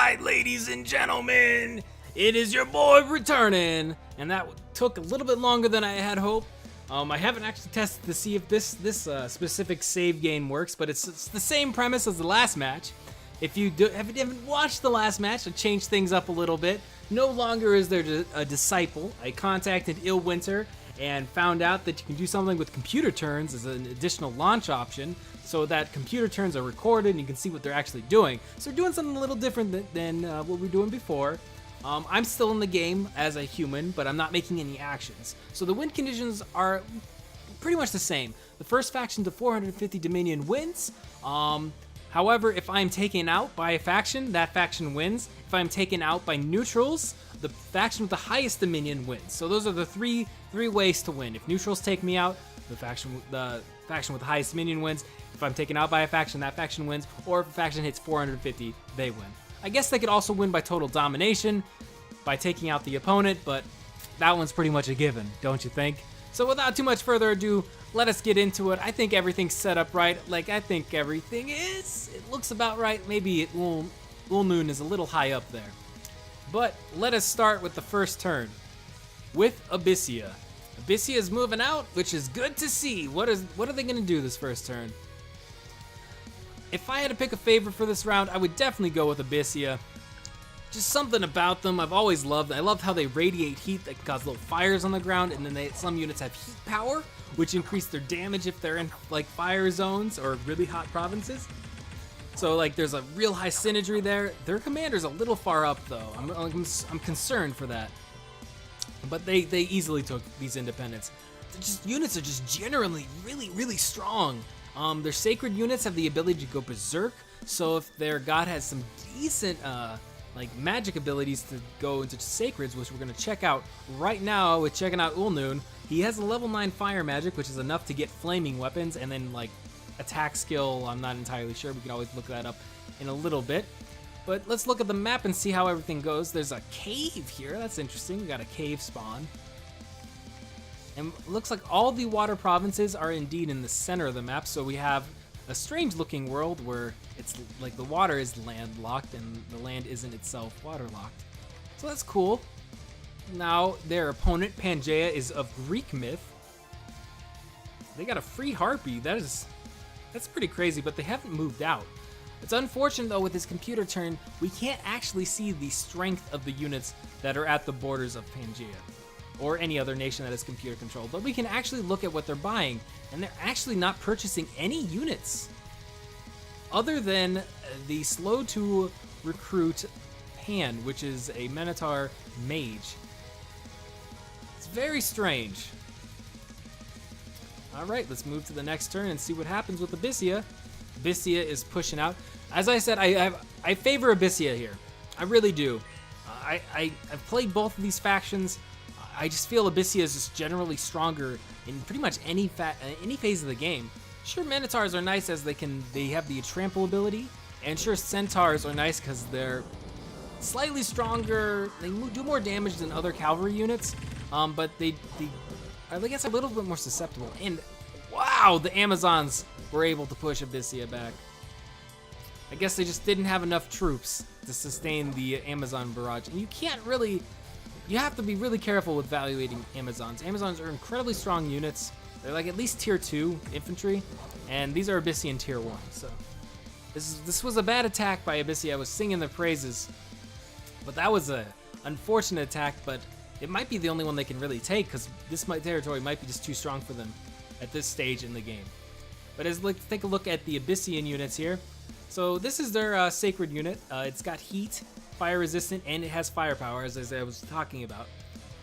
Alright, ladies and gentlemen, it is your boy returning, and that took a little bit longer than I had hoped. I haven't actually tested to see if this specific save game works, but it's the same premise as the last match. If you haven't watched the last match, I changed things up a little bit. No longer is there a disciple. I contacted Illwinter and found out that you can do something with computer turns as an additional launch option, so that computer turns are recorded and you can see what they're actually doing. So we're doing something a little different than what we were doing before. I'm still in the game as a human, but I'm not making any actions. So the win conditions are pretty much the same. The first faction to 450 Dominion wins. However, if I'm taken out by a faction, that faction wins. If I'm taken out by neutrals, the faction with the highest Dominion wins. So those are the three ways to win. If neutrals take me out, the faction with the highest Dominion wins. If I'm taken out by a faction, that faction wins. Or if a faction hits 450, they win. I guess they could also win by total domination by taking out the opponent, but that one's pretty much a given, don't you think? So without too much further ado, let us get into it. I think everything's set up right. I think everything is. It looks about right. Maybe Ulnoon is a little high up there. But let us start with the first turn with Abysia. Abysia is moving out, which is good to see. What are they going to do this first turn? If I had to pick a favorite for this round, I would definitely go with Abysia. Just something about them I've always loved. I love how they radiate heat that can cause little fires on the ground, and then some units have heat power, which increase their damage if they're in fire zones or really hot provinces. So there's a real high synergy there. Their commander's a little far up though. I'm concerned for that. But they easily took these independents. Units are just generally really strong. Their sacred units have the ability to go berserk, so if their god has some decent magic abilities to go into sacreds, which we're going to check out right now with checking out Ulnoon. He has a level 9 fire magic, which is enough to get flaming weapons, and then attack skill, I'm not entirely sure. We can always look that up in a little bit. But let's look at the map and see how everything goes. There's a cave here. That's interesting. We got a cave spawn. And it looks like all the water provinces are indeed in the center of the map, so we have a strange looking world where it's the water is landlocked and the land isn't itself waterlocked. So that's cool. Now their opponent, Pangaea, is of Greek myth. They got a free harpy. That's pretty crazy, but they haven't moved out. It's unfortunate though, with this computer turn, we can't actually see the strength of the units that are at the borders of Pangaea, or any other nation that is computer controlled, but we can actually look at what they're buying, and they're actually not purchasing any units other than the slow to recruit Pan, which is a Minotaur mage. It's very strange. Alright, let's move to the next turn and see what happens with Abysia. Abysia is pushing out. As I said, I favor Abysia here. I really do. I've played both of these factions. I just feel Abysia is just generally stronger in pretty much any phase of the game. Sure, Minotaurs are nice as they have the trample ability, and sure, Centaurs are nice because they're slightly stronger. They do more damage than other cavalry units, but I guess a little bit more susceptible. And wow, the Amazons were able to push Abysia back. I guess they just didn't have enough troops to sustain the Amazon barrage, and you have to be really careful with evaluating Amazons. Amazons are incredibly strong units. They're at least tier 2 infantry, and these are Abyssian tier 1. So this was a bad attack by Abysia. I was singing their praises, but that was a unfortunate attack. But it might be the only one they can really take, because this territory might be just too strong for them at this stage in the game. But let's take a look at the Abyssian units here. So this is their sacred unit. It's got heat, fire resistant, and it has firepower, as I was talking about.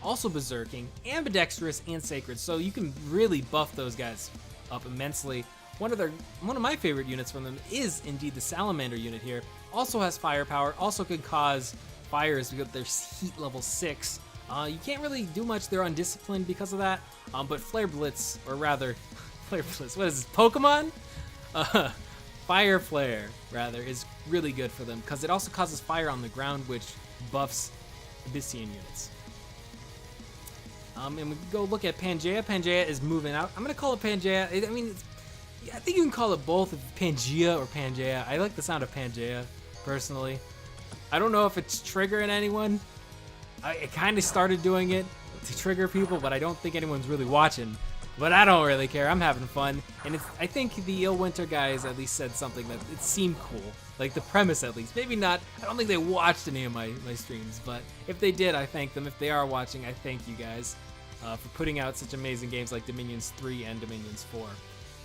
Also berserking, ambidextrous, and sacred, so you can really buff those guys up immensely. One of my favorite units from them is indeed the Salamander unit here. Also has firepower, also could cause fires because they're heat level 6. You can't really do much. They're undisciplined because of that. But Flare Blitz, or rather, Flare Blitz, what is this, Pokemon? Fire Flare, rather, is really good for them because it also causes fire on the ground, which buffs Abyssian units. And we can go look at Pangaea. Pangaea is moving out. I'm going to call it Pangaea. I think you can call it both Pangaea or Pangaea. I like the sound of Pangaea, personally. I don't know if it's triggering anyone. It kind of started doing it to trigger people, but I don't think anyone's really watching. But I don't really care. I'm having fun. And I think the Ill Winter guys at least said something that it seemed cool. Like the premise at least. Maybe not. I don't think they watched any of my streams. But if they did, I thank them. If they are watching, I thank you guys for putting out such amazing games like Dominions 3 and Dominions 4.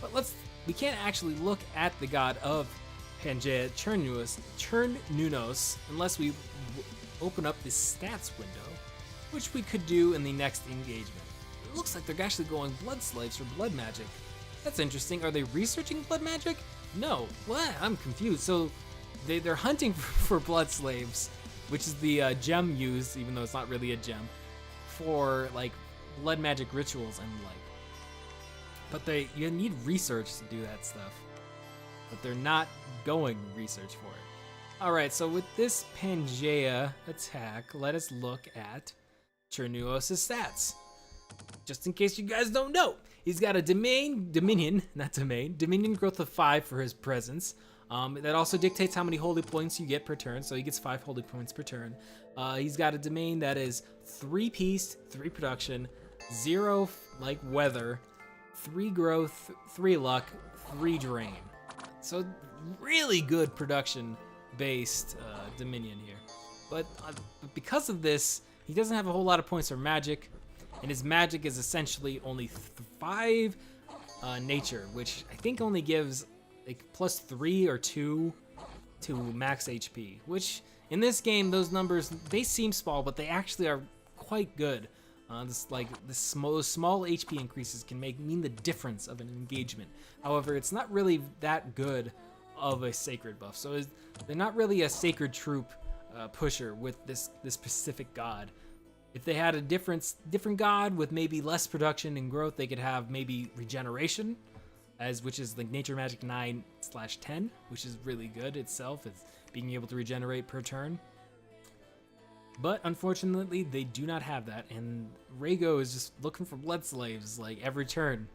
But we can't actually look at the god of Pangaea, Chernunnos, unless we open up this stats window, which we could do in the next engagement. It looks like they're actually going blood slaves for blood magic. That's interesting. Are they researching blood magic? No. What? I'm confused. So they're hunting for blood slaves, which is the gem used, even though it's not really a gem, for like blood magic rituals and like. But you need research to do that stuff. But they're not going research for it. All right. So with this Pangaea attack, let us look at Chernunnos' stats. Just in case you guys don't know, he's got a dominion growth of 5 for his presence. That also dictates how many holy points you get per turn, so he gets 5 holy points per turn. He's got a domain that is 3 peace, 3 production, 0 like weather, 3 growth, 3 luck, 3 drain. So really good production-based dominion here. But because of this, he doesn't have a whole lot of points for magic. And his magic is essentially only 5 nature, which I think only gives like +3 or 2 to max HP, which in this game, those numbers, they seem small, but they actually are quite good. Small HP increases can mean the difference of an engagement. However, it's not really that good of a sacred buff. So they're not really a sacred troop pusher with this specific god. If they had a different god with maybe less production and growth, they could have maybe regeneration, which is like nature magic 9/10, which is really good itself. It's being able to regenerate per turn. But unfortunately, they do not have that, and Rhaego is just looking for blood slaves like every turn.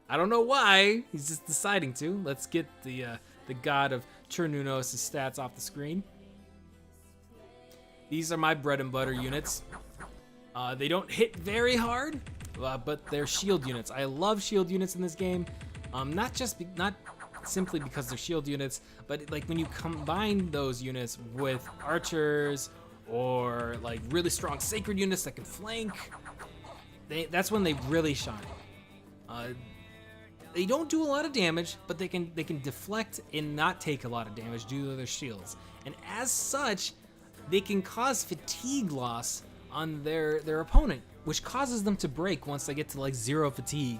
I don't know why. He's just deciding to. Let's get the god of Chernunnos' stats off the screen. These are my bread and butter units. They don't hit very hard, but they're shield units. I love shield units in this game, not simply because they're shield units, but like when you combine those units with archers or like really strong sacred units that can flank, that's when they really shine. They don't do a lot of damage, but they can deflect and not take a lot of damage due to their shields, and as such, they can cause fatigue loss on their opponent, which causes them to break once they get to like 0 fatigue.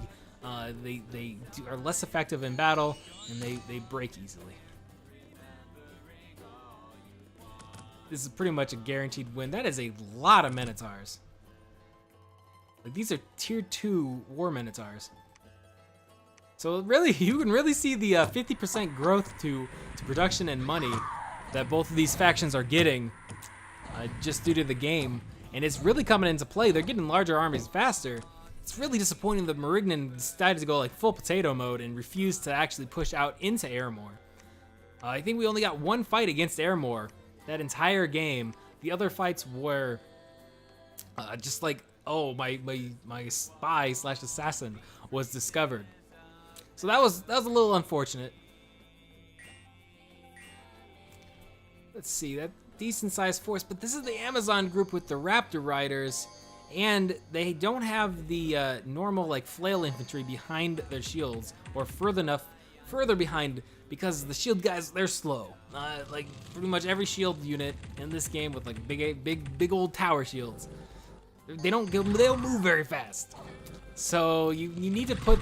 They are less effective in battle, and they break easily. This is pretty much a guaranteed win. That is a lot of Minotaurs. Like these are tier 2 war Minotaurs. So really, you can really see the 50% growth to production and money that both of these factions are getting just due to the game. And it's really coming into play. They're getting larger armies faster. It's really disappointing that Marignan decided to go like full potato mode and refused to actually push out into Airmore. I think we only got one fight against Airmore that entire game. The other fights were just like, oh, my spy / assassin was discovered. So that was a little unfortunate. Let's see, that decent sized force, but this is the Amazon group with the Raptor Riders, and they don't have the normal like flail infantry behind their shields, or further behind, because the shield guys, they're slow. Like pretty much every shield unit in this game with like big old tower shields, they don't move very fast. So you need to put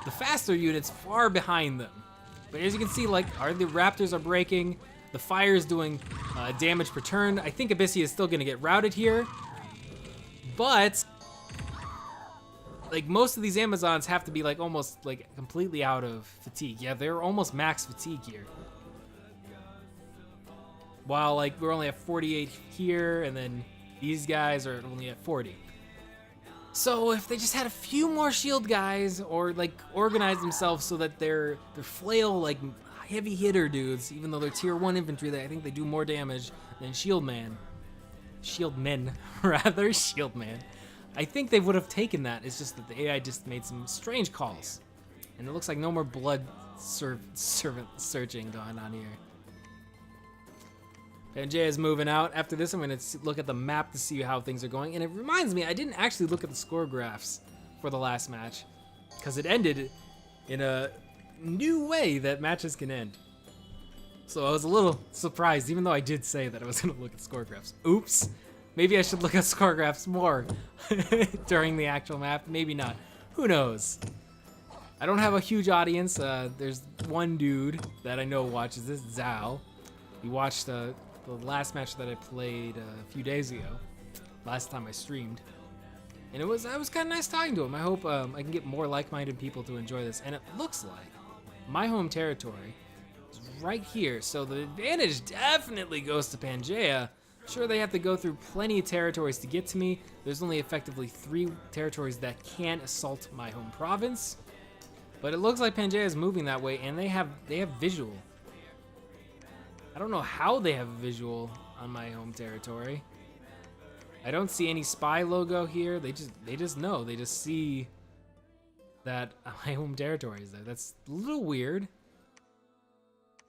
the faster units far behind them. But as you can see, like the Raptors are breaking. The fire is doing damage per turn. I think Abysia is still going to get routed here. But like most of these Amazons have to be like almost like completely out of fatigue. Yeah, they're almost max fatigue here. While like we're only at 48 here, and then these guys are only at 40. So if they just had a few more shield guys, or like organize themselves so that their flail like heavy hitter dudes, even though they're tier 1 infantry, I think they do more damage than Shieldmen, rather, Shieldman. I think they would have taken that. It's just that the AI just made some strange calls. And it looks like no more blood servant searching going on here. Pangaea is moving out. After this, I'm going to look at the map to see how things are going. And it reminds me, I didn't actually look at the score graphs for the last match, because it ended in a new way that matches can end. So I was a little surprised, even though I did say that I was going to look at score graphs. Oops. Maybe I should look at score graphs more during the actual map. Maybe not. Who knows? I don't have a huge audience. There's one dude that I know watches this, Zal. He watched the last match that I played a few days ago, last time I streamed. And it was kind of nice talking to him. I hope I can get more like-minded people to enjoy this. And it looks like my home territory is right here. So the advantage definitely goes to Pangaea. Sure, they have to go through plenty of territories to get to me. There's only effectively 3 territories that can assault my home province. But it looks like Pangaea is moving that way, and they have visual. I don't know how they have a visual on my home territory. I don't see any spy logo here. They just know. They just see that my home territory is there. That's a little weird.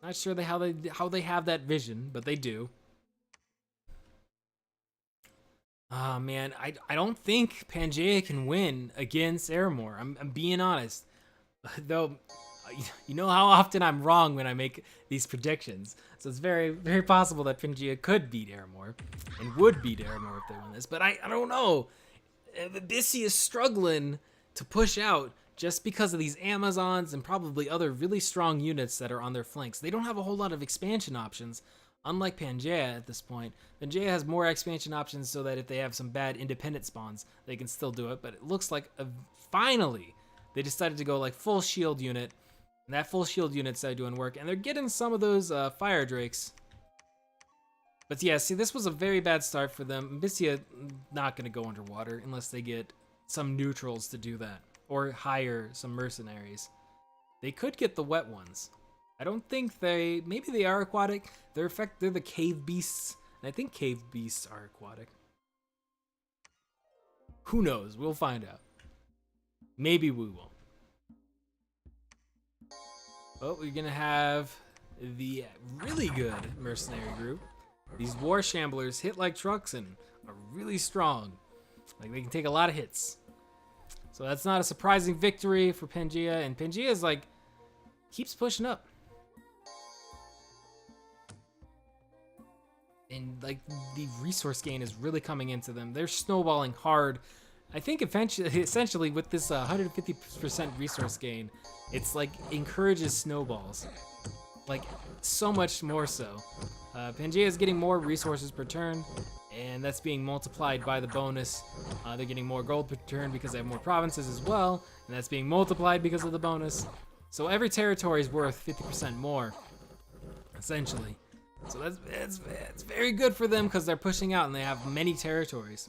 Not sure how they have that vision, but they do. Ah, man, I don't think Pangaea can win against Aramor. I'm being honest. Though, you know how often I'm wrong when I make these predictions. So it's very, very possible that Pangaea could beat Aramor and would beat Aramor if they won this. But I don't know. Abysia is struggling to push out just because of these Amazons and probably other really strong units that are on their flanks. They don't have a whole lot of expansion options. Unlike Pangaea at this point, Pangaea has more expansion options so that if they have some bad independent spawns, they can still do it. But it looks like finally they decided to go like full shield unit, and that full shield unit started doing work, and they're getting some of those fire drakes. But yeah, see, this was a very bad start for them. Abysia not gonna go underwater unless they get some neutrals to do that, or hire some mercenaries. They could get the wet ones. I don't think maybe they are aquatic. They're the cave beasts, and I think cave beasts are aquatic. Who knows? We'll find out. Maybe we won't. Oh, we're gonna have the really good mercenary group. These war shamblers hit like trucks and are really strong. Like, they can take a lot of hits. So that's not a surprising victory for Pangaea, and Pangaea is like keeps pushing up. And like the resource gain is really coming into them. They're snowballing hard. I think essentially with this 150% resource gain, it's like encourages snowballs, like so much more so. Pangaea is getting more resources per turn, and that's being multiplied by the bonus. They're getting more gold per turn because they have more provinces as well, and that's being multiplied because of the bonus. So every territory is worth 50% more, essentially. So it's very good for them because they're pushing out and they have many territories.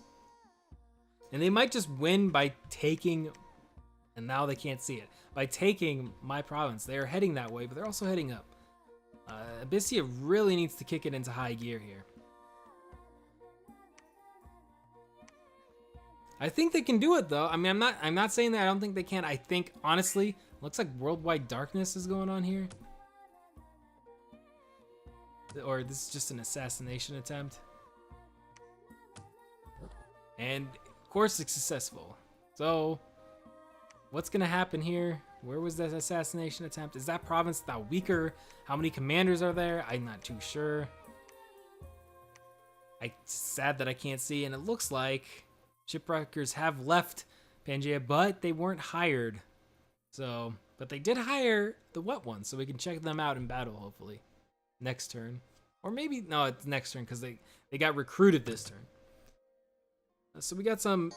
And they might just win by taking, and now they can't see it, by taking my province. They are heading that way, but they're also heading up. Abysia really needs to kick it into high gear here. I think they can do it though. I mean, I'm not saying that I don't think they can. I think honestly, looks like worldwide darkness is going on here. Or this is just an assassination attempt. And of course it's successful. So what's gonna happen here? Where was that assassination attempt? Is that province now weaker? How many commanders are there? I'm not too sure. It's sad that I can't see, and it looks like shipwreckers have left Pangaea, but they weren't hired. So, but they did hire the wet ones, so we can check them out in battle, hopefully. Next turn. Or maybe, no, it's next turn, because they got recruited this turn. So we got some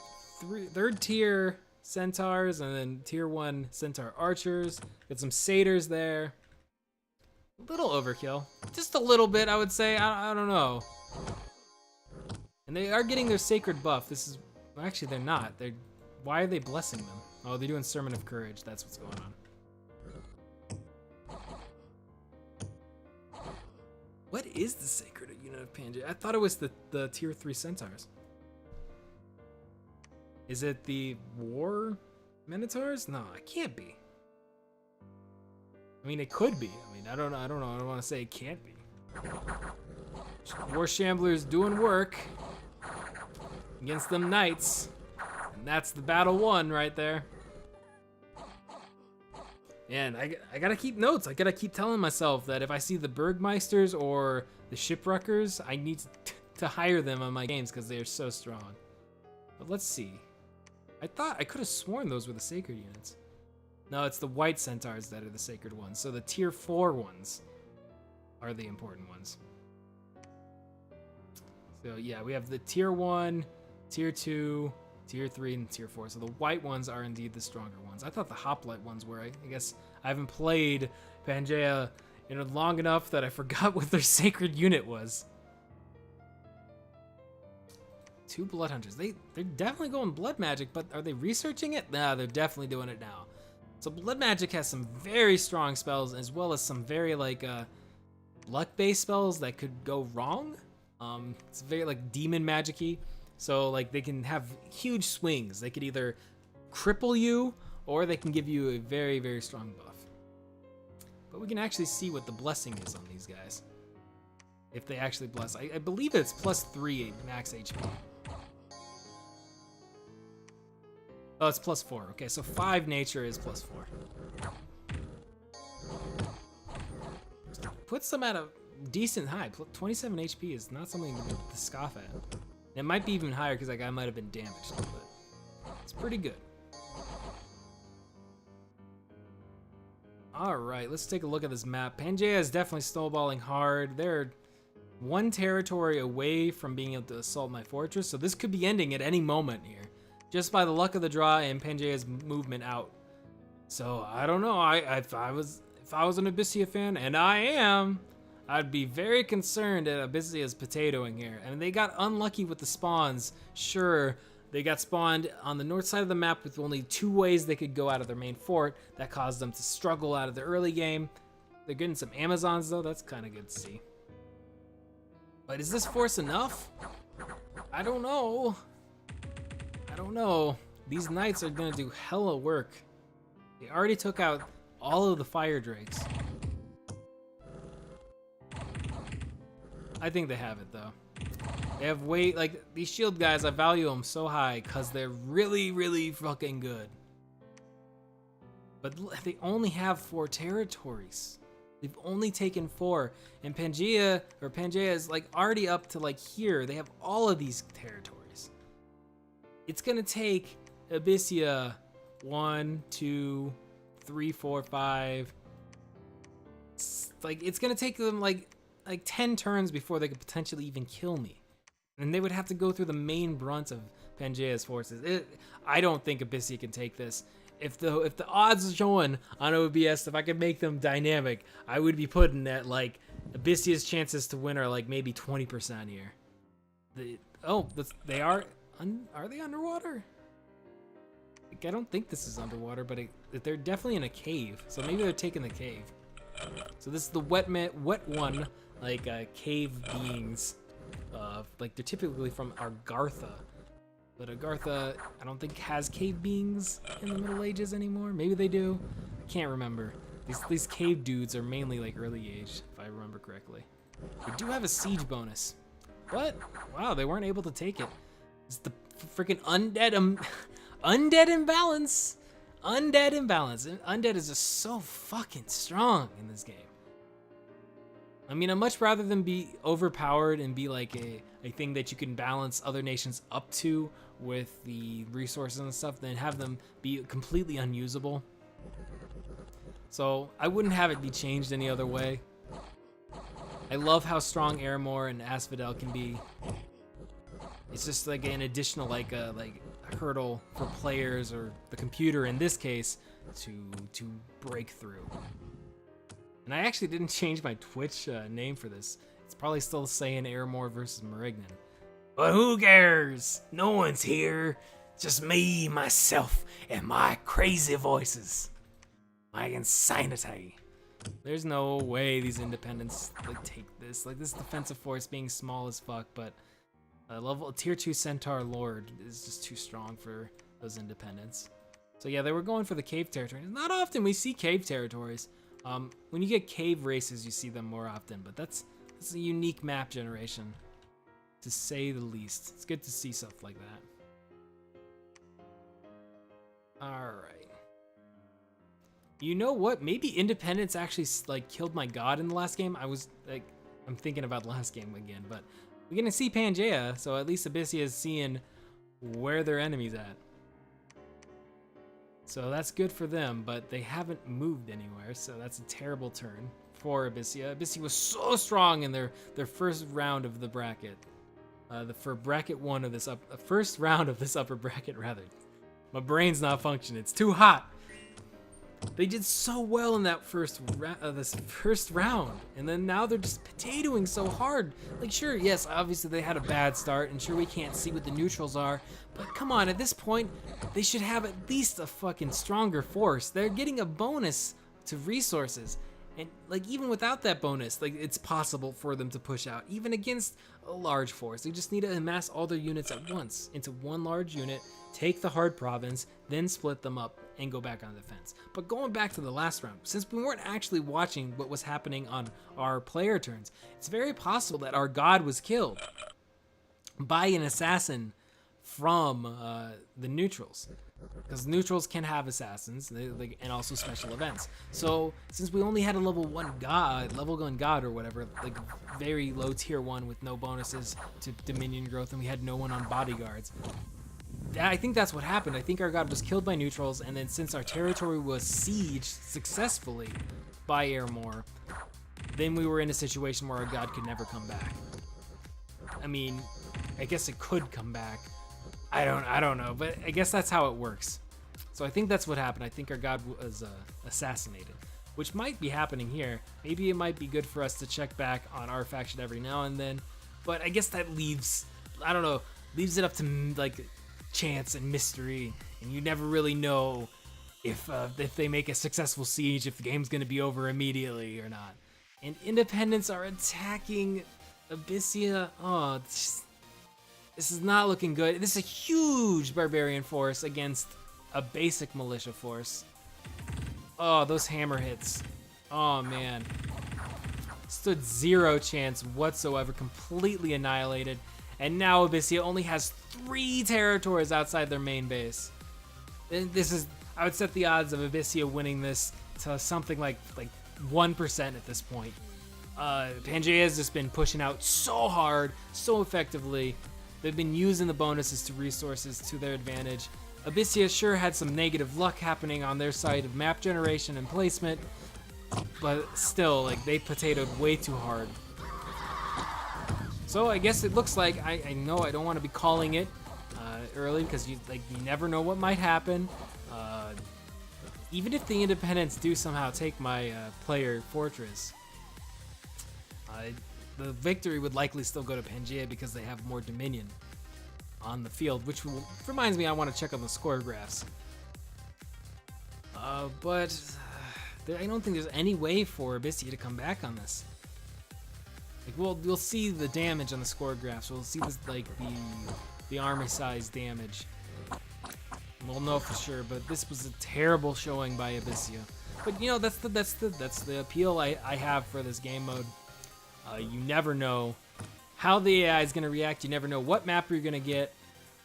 third tier centaurs, and then tier 1 centaur archers. Got some satyrs there. A little overkill. Just a little bit, I would say. I don't know. And they are getting their sacred buff. This is, well, actually they're not. Why are they blessing them? Oh, they're doing Sermon of Courage. That's what's going on. What is the sacred unit of Pangaea? I thought it was the tier 3 centaurs. Is it the war minotaurs? No, it can't be. I mean, it could be. I mean, I don't know. I don't want to say it can't be. War Shambler's doing work against them knights. And that's the battle won right there. And I gotta keep notes. I gotta keep telling myself that if I see the Burgmeisters or the Shipwreckers, I need to hire them on my games because they are so strong. But let's see. I thought I could have sworn those were the sacred units. No, it's the white centaurs that are the sacred ones. So the tier 4 ones are the important ones. So yeah, we have the tier 1, tier 2, tier 3, and tier 4. So the white ones are indeed the stronger ones. I thought the hoplite ones were. I guess I haven't played Pangaea long enough that I forgot what their sacred unit was. 2 blood hunters. They're definitely going blood magic, but are they researching it? Nah, they're definitely doing it now. So blood magic has some very strong spells as well as some very luck-based spells that could go wrong. It's very like demon magic-y. So like they can have huge swings. They could either cripple you or they can give you a very, very strong buff. But we can actually see what the blessing is on these guys. If they actually bless. I believe it's +3 max HP. Oh, it's +4. Okay, so 5 nature is +4. Puts them at a decent high. 27 HP is not something to scoff at. It might be even higher because that guy might have been damaged, but it's pretty good. All right, let's take a look at this map. Pangaea is definitely snowballing hard. They're 1 territory away from being able to assault my fortress, so this could be ending at any moment here, just by the luck of the draw and Pangaea's movement out. So I don't know. If I was an Abysia fan, and I am, I'd be very concerned at Abyssia's potatoing here. I mean, they got unlucky with the spawns. Sure, they got spawned on the north side of the map with only 2 ways they could go out of their main fort. That caused them to struggle out of the early game. They're getting some Amazons though. That's kind of good to see. But is this force enough? I don't know. I don't know. These knights are gonna do hella work. They already took out all of the fire drakes. I think they have it though. They have these shield guys, I value them so high because they're really, really fucking good. But they only have 4 territories. They've only taken 4, and Pangaea is already up to here. They have all of these territories. It's gonna take Abysia 1, 2, 3, 4, 5. It's gonna take them like 10 turns before they could potentially even kill me. And they would have to go through the main brunt of Pangaea's forces. I don't think Abysia can take this. If the odds are showing on OBS, if I could make them dynamic, I would be putting at Abyssia's chances to win are maybe 20% here. They are they underwater? I don't think this is underwater, but they're definitely in a cave. So maybe they're taking the cave. So this is the wet one, cave beings. They're typically from Argartha. But Agartha, I don't think has cave beings in the Middle Ages anymore. Maybe they do. I can't remember. These cave dudes are mainly early age, if I remember correctly. They do have a siege bonus. What? Wow, they weren't able to take it. It's the freaking undead imbalance. Undead imbalance. Undead is just so fucking strong in this game. I mean, I'd much rather than be overpowered and be a thing that you can balance other nations up to with the resources and stuff than have them be completely unusable. So I wouldn't have it be changed any other way. I love how strong Aramor and Asphodel can be. It's just an additional hurdle for players or the computer in this case to break through. And I actually didn't change my Twitch name for this. It's probably still saying Aramor versus Marignan. But who cares? No one's here. Just me, myself, and my crazy voices. My insanity. There's no way these independents like take this. Like this defensive force being small as fuck, but a tier 2 Centaur Lord is just too strong for those independents. So yeah, they were going for the cave territory. Not often we see cave territories. When you get cave races, you see them more often, but that's a unique map generation, to say the least. It's good to see stuff like that. All right. You know what? Maybe Independence actually like killed my god in the last game. I'm thinking about the last game again, but we're gonna see Pangaea, so at least Abysia is seeing where their enemy's at. So that's good for them, but they haven't moved anywhere, so that's a terrible turn for Abysia. Abysia was so strong in their first round of the bracket. For bracket 1 of this first round of this upper bracket, rather. My brain's not functioning. It's too hot. They did so well in that this first round, and then now they're just potatoing so hard. Like, sure, yes, obviously they had a bad start, and sure, we can't see what the neutrals are, but come on, at this point, they should have at least a fucking stronger force. They're getting a bonus to resources, and like even without that bonus, like it's possible for them to push out, even against a large force. They just need to amass all their units at once into one large unit, take the hard province, then split them up and go back on defense. But going back to the last round, since we weren't actually watching what was happening on our player turns, it's very possible that our god was killed by an assassin from the neutrals, because neutrals can have assassins and also special events. So since we only had a level 1 god or whatever, like very low tier 1 with no bonuses to dominion growth, and we had no one on bodyguards, I think that's what happened. I think our god was killed by neutrals, and then since our territory was sieged successfully by Airmore, then we were in a situation where our god could never come back. I mean, I guess it could come back. I don't know, but I guess that's how it works. So I think that's what happened. I think our god was assassinated, which might be happening here. Maybe it might be good for us to check back on our faction every now and then, but I guess that leaves, I don't know, leaves it up to like chance and mystery, and you never really know if they make a successful siege, if the game's gonna be over immediately or not. And independents are attacking Abysia. Oh, this is not looking good. This is a huge barbarian force against a basic militia force. Oh, those hammer hits. Oh man. Stood zero chance whatsoever, completely annihilated. And now Abysia only has 3 territories outside their main base. And this is, I would set the odds of Abysia winning this to something like 1% at this point. Pangaea has just been pushing out so hard, so effectively. They've been using the bonuses to resources to their advantage. Abysia sure had some negative luck happening on their side of map generation and placement, but still, like, they potatoed way too hard. So I guess it looks like, I know I don't want to be calling it early, because you never know what might happen. Even if the independents do somehow take my player fortress, the victory would likely still go to Pangaea because they have more dominion on the field, which reminds me I want to check on the score graphs. But I don't think there's any way for Abysia to come back on this. Like, we'll see the damage on the score graphs. We'll see this, like the army size damage. We'll know for sure. But this was a terrible showing by Abysia. But you know, that's the appeal I have for this game mode. You never know how the AI is going to react. You never know what map you're going to get,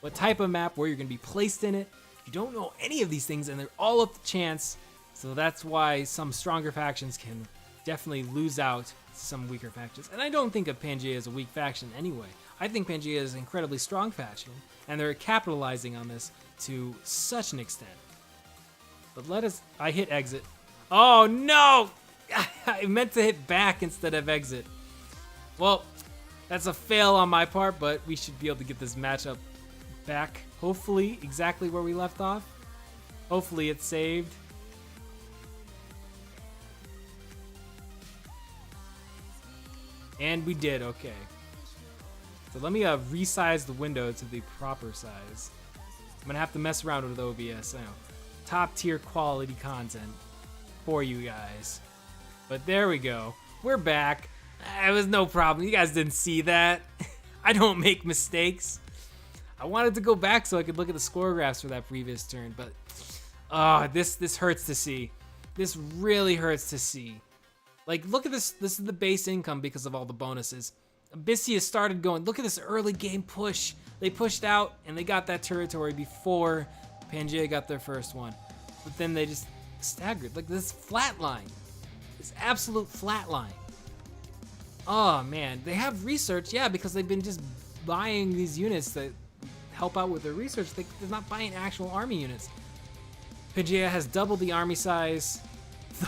what type of map, where you're going to be placed in it. You don't know any of these things, and they're all up to chance. So that's why some stronger factions can definitely lose out to some weaker factions. And I don't think of Pangaea as a weak faction anyway. I think Pangaea is an incredibly strong faction, and they're capitalizing on this to such an extent. But I hit exit. Oh no! I meant to hit back instead of exit. Well, that's a fail on my part, but we should be able to get this matchup back, hopefully, exactly where we left off. Hopefully it's saved. And we did, okay. So let me resize the window to the proper size. I'm gonna have to mess around with OBS. I know. Top tier quality content for you guys. But there we go. We're back. It was no problem. You guys didn't see that. I don't make mistakes. I wanted to go back so I could look at the score graphs for that previous turn, but this hurts to see. This really hurts to see. Like, look at this. This is the base income because of all the bonuses. Abysia started going. Look at this early game push. They pushed out and they got that territory before Pangaea got their first one. But then they just staggered. Like this flat line. This absolute flat line. Oh man, they have research, yeah, because they've been just buying these units that help out with their research. They're not buying actual army units. Pangaea has doubled the army size.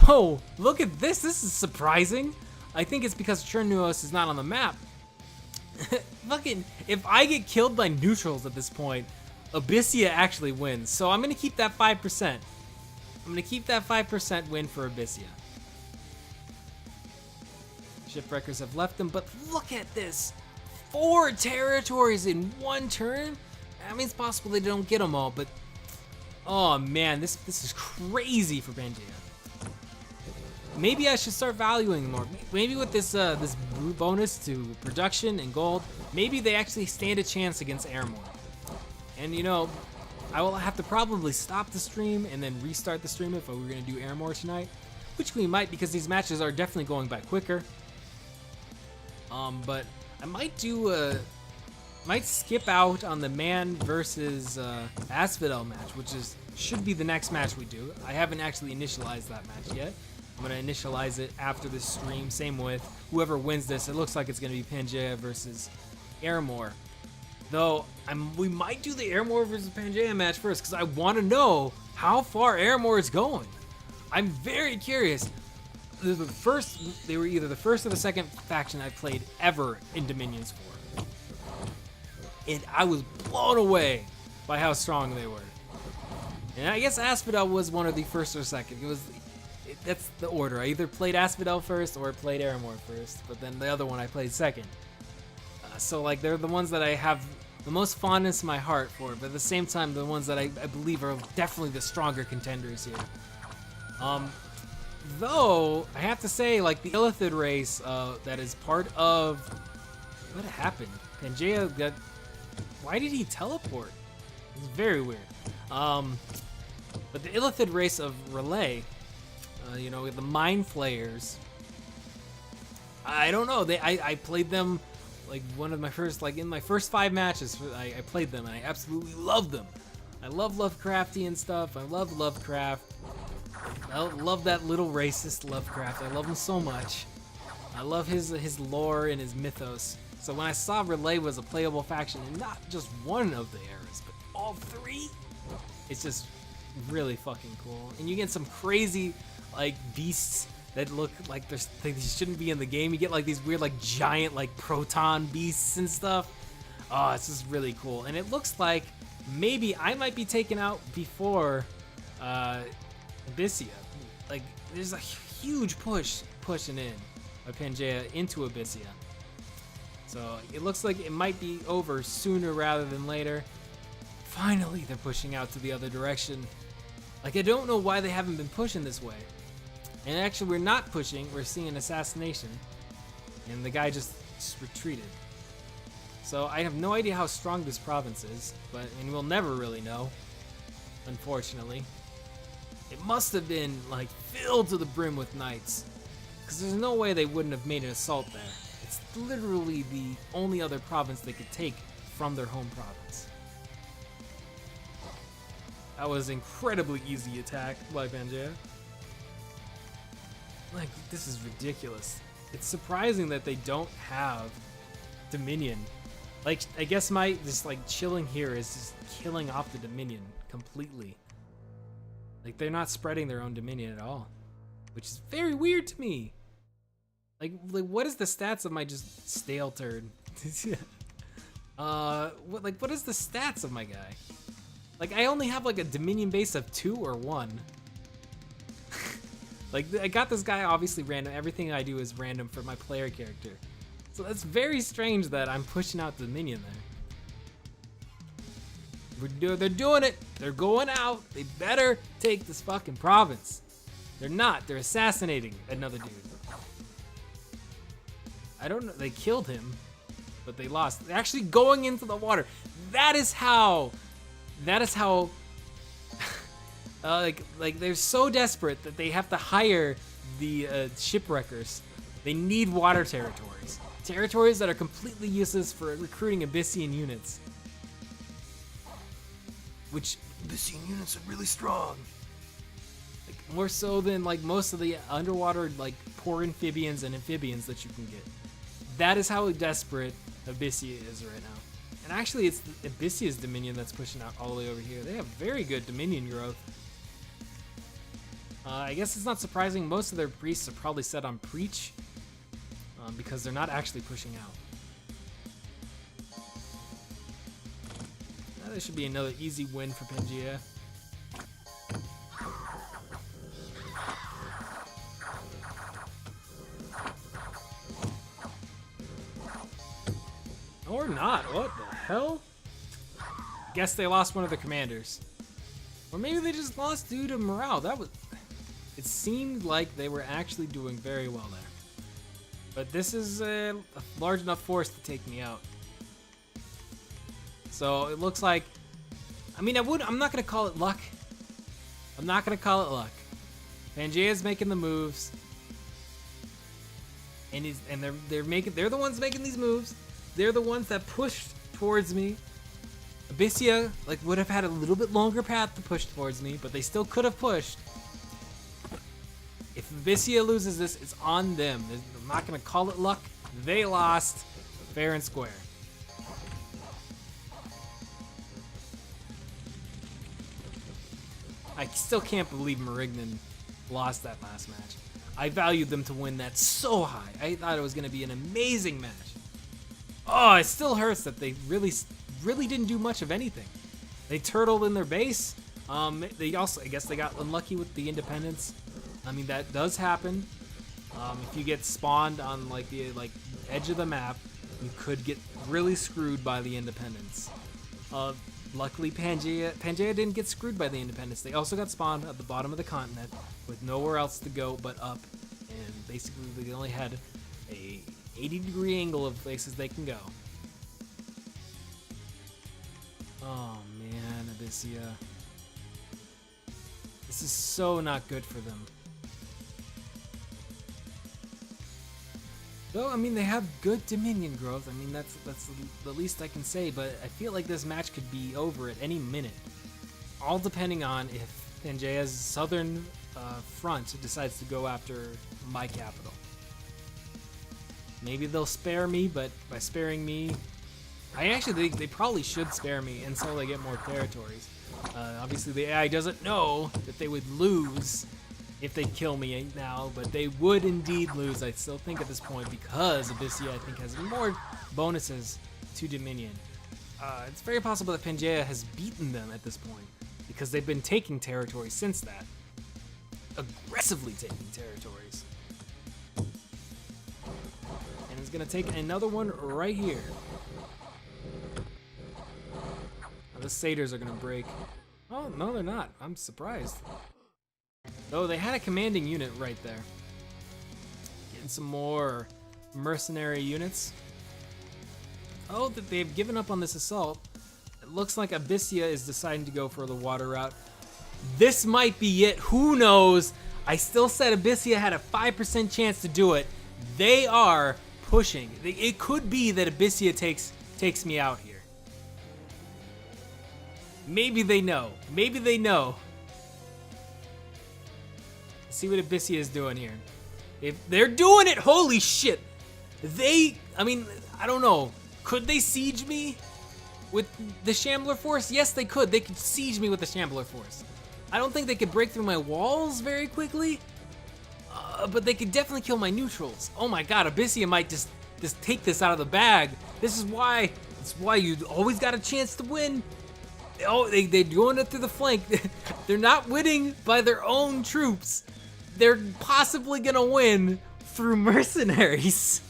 Though, look at this. This is surprising. I think it's because Chernuos is not on the map. Fucking, if I get killed by neutrals at this point, Abysia actually wins. So I'm gonna keep that 5%. I'm gonna keep that 5% win for Abysia. Shipwreckers have left them, but look at this. 4 territories in one turn? I mean, it's possible they don't get them all, but oh man, this is crazy for Pangaea. Maybe I should start valuing them more. Maybe with this this bonus to production and gold, maybe they actually stand a chance against Airmore. And you know, I will have to probably stop the stream and then restart the stream if we were gonna do Airmore tonight, which we might because these matches are definitely going by quicker. But I might do might skip out on the man versus Asphodel match, which should be the next match we do. I haven't actually initialized that match yet. I'm gonna initialize it after this stream. Same with whoever wins this. It looks like it's gonna be Pangaea versus Airmore. Though we might do the Airmore versus Pangaea match first because I want to know how far Airmore is going. I'm very curious. They were either the first or the second faction I played ever in Dominions for, and I was blown away by how strong they were. And I guess Asphodel was one of the first or second. That's the order. I either played Asphodel first or played Airmore first, but then the other one I played second. So like they're the ones that I have the most fondness in my heart for, but at the same time the ones that I believe are definitely the stronger contenders here. Though I have to say, like the Illithid race that is part of what happened? Pangaea got. Why did he teleport? It's very weird. But the Illithid race of Relay. You know, the Mind Flayers. I don't know. I played them like one of my first, like in my first 5 matches. I played them and I absolutely loved them. I love Lovecraftian stuff. I love Lovecraft. I love that little racist Lovecraft. I love him so much. I love his lore and his mythos. So when I saw Relay was a playable faction, and not just one of the eras, but all 3, it's just really fucking cool. And you get some crazy like beasts that look like they shouldn't be in the game. You get like these weird like giant like proton beasts and stuff. Oh, it's just really cool. And it looks like maybe I might be taken out before Abysia. Like there's a huge pushing in by Pangaea into Abysia. So it looks like it might be over sooner rather than later. Finally, they're pushing out to the other direction. Like I don't know why they haven't been pushing this way. And actually, we're not pushing. We're seeing an assassination, and the guy just retreated. So I have no idea how strong this province is, and we'll never really know, unfortunately. It must have been like filled to the brim with knights, because there's no way they wouldn't have made an assault there. It's literally the only other province they could take from their home province. That was incredibly easy attack by Pangaea. Like, this is ridiculous. It's surprising that they don't have Dominion. Like, I guess my just like chilling here is just killing off the Dominion completely. Like, they're not spreading their own Dominion at all, which is very weird to me. Like what is the stats of my just stale turd? What is the stats of my guy? Like, I only have like a Dominion base of 2 or 1. Like, I got this guy obviously random. Everything I do is random for my player character. So that's very strange that I'm pushing out Dominion there. They're doing it. They're going out. They better take this fucking province. They're not. They're assassinating another dude. I don't know. They killed him, but they lost. They're actually going into the water. That is how. Like they're so desperate that they have to hire the shipwreckers. They need water territories. Territories that are completely useless for recruiting Abyssian units. Which Abyssian units are really strong. Like more so than like most of the underwater like poor amphibians and amphibians that you can get. That is how desperate Abysia is right now. And actually it's Abyssia's Dominion that's pushing out all the way over here. They have very good Dominion growth. I guess it's not surprising. Most of their priests are probably set on Preach because they're not actually pushing out. Now there should be another easy win for Pangaea. Or not. What the hell? Guess they lost one of their commanders. Or maybe they just lost due to morale. It seemed like they were actually doing very well there. But this is a large enough force to take me out. So it looks like, I mean, I'm not gonna call it luck. I'm not gonna call it luck. Pangaea's making the moves. And they're the ones making these moves. They're the ones that pushed towards me. Abysia would have had a little bit longer path to push towards me, but they still could have pushed. If Abysia loses this, it's on them. I'm not gonna call it luck. They lost fair and square. I still can't believe Marignan lost that last match. I valued them to win that so high. I thought it was gonna be an amazing match. Oh, it still hurts that they really didn't do much of anything. They turtled in their base. They also, I guess they got unlucky with the independence. I mean, that does happen. If you get spawned on the edge of the map, you could get really screwed by the independence. Luckily, Pangaea didn't get screwed by the independence. They also got spawned at the bottom of the continent with nowhere else to go but up, and basically they only had a 80-degree angle of places they can go. Oh man, Abysia. This is so not good for them. Though, I mean, they have good Dominion growth. I mean, that's the least I can say, but I feel like this match could be over at any minute. All depending on if Pangaea's southern front decides to go after my capital. Maybe they'll spare me, but by sparing me, they probably should spare me until they get more territories. Obviously, the AI doesn't know that they would lose if they kill me now, but they would indeed lose, I still think, at this point, because Abysia, I think, has more bonuses to Dominion. It's very possible that Pangaea has beaten them at this point, because they've been taking territory since that. Aggressively taking territories. And it's going to take another one right here. Now, the satyrs are going to break. Oh, no, they're not. I'm surprised. Oh, they had a commanding unit right there. Getting some more mercenary units. Oh, they've given up on this assault. It looks like Abysia is deciding to go for the water route. This might be it. Who knows? I still said Abysia had a 5% chance to do it. They are pushing. It could be that Abysia takes me out here. Maybe they know. Maybe they know. See what Abysia is doing here. If they're doing it, holy shit. I mean, I don't know. Could they siege me with the Shambler Force? Yes, they could. They could siege me with the Shambler Force. I don't think they could break through my walls very quickly, but they could definitely kill my neutrals. Oh my god, Abysia might just take this out of the bag. This is why you always got a chance to win. Oh, they're doing it through the flank. They're not winning by their own troops. They're possibly gonna win through mercenaries.